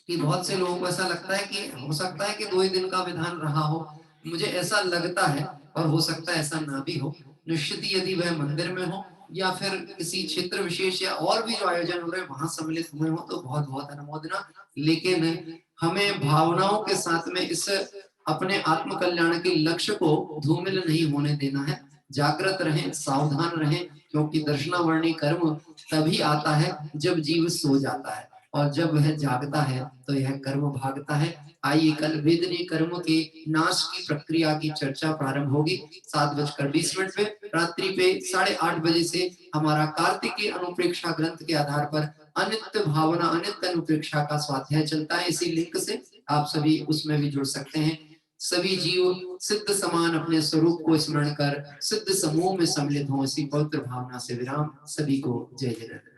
कि बहुत से लोगों को ऐसा लगता है कि हो सकता है कि 2 ही दिन का विधान रहा हो। मुझे ऐसा लगता है और हो सकता है ऐसा ना भी हो। निश्चित ही यदि वह मंदिर में हो या फिर किसी क्षेत्र विशेष या और भी जो आयोजन हो रहे हैं वहां सम्मिलित हुए हो तो बहुत बहुत अनुमोदना। लेकिन हमें भावनाओं के साथ में इस अपने आत्म कल्याण के लक्ष्य को धूमिल नहीं होने देना है। जागृत रहें, सावधान रहें, क्योंकि दर्शनावर्णी कर्म तभी आता है जब जीव सो जाता है और जब वह जागता है तो यह कर्म भागता है। आइए कल वेदनीय कर्म के नाश की प्रक्रिया की चर्चा प्रारंभ होगी 7:20 पे। रात्रि पे 8:30 बजे से हमारा कार्तिकीय अनुप्रेक्षा ग्रंथ के आधार पर अनित्य भावना अनित्य अनुप्रेक्षा का स्वाध्याय चलता है। इसी लिंक से आप सभी उसमें भी जुड़ सकते हैं। सभी जीव सिद्ध समान अपने स्वरूप को स्मरण कर सिद्ध समूह में सम्मिलित हों, इसी पवित्र भावना से विराम। सभी को जय जय।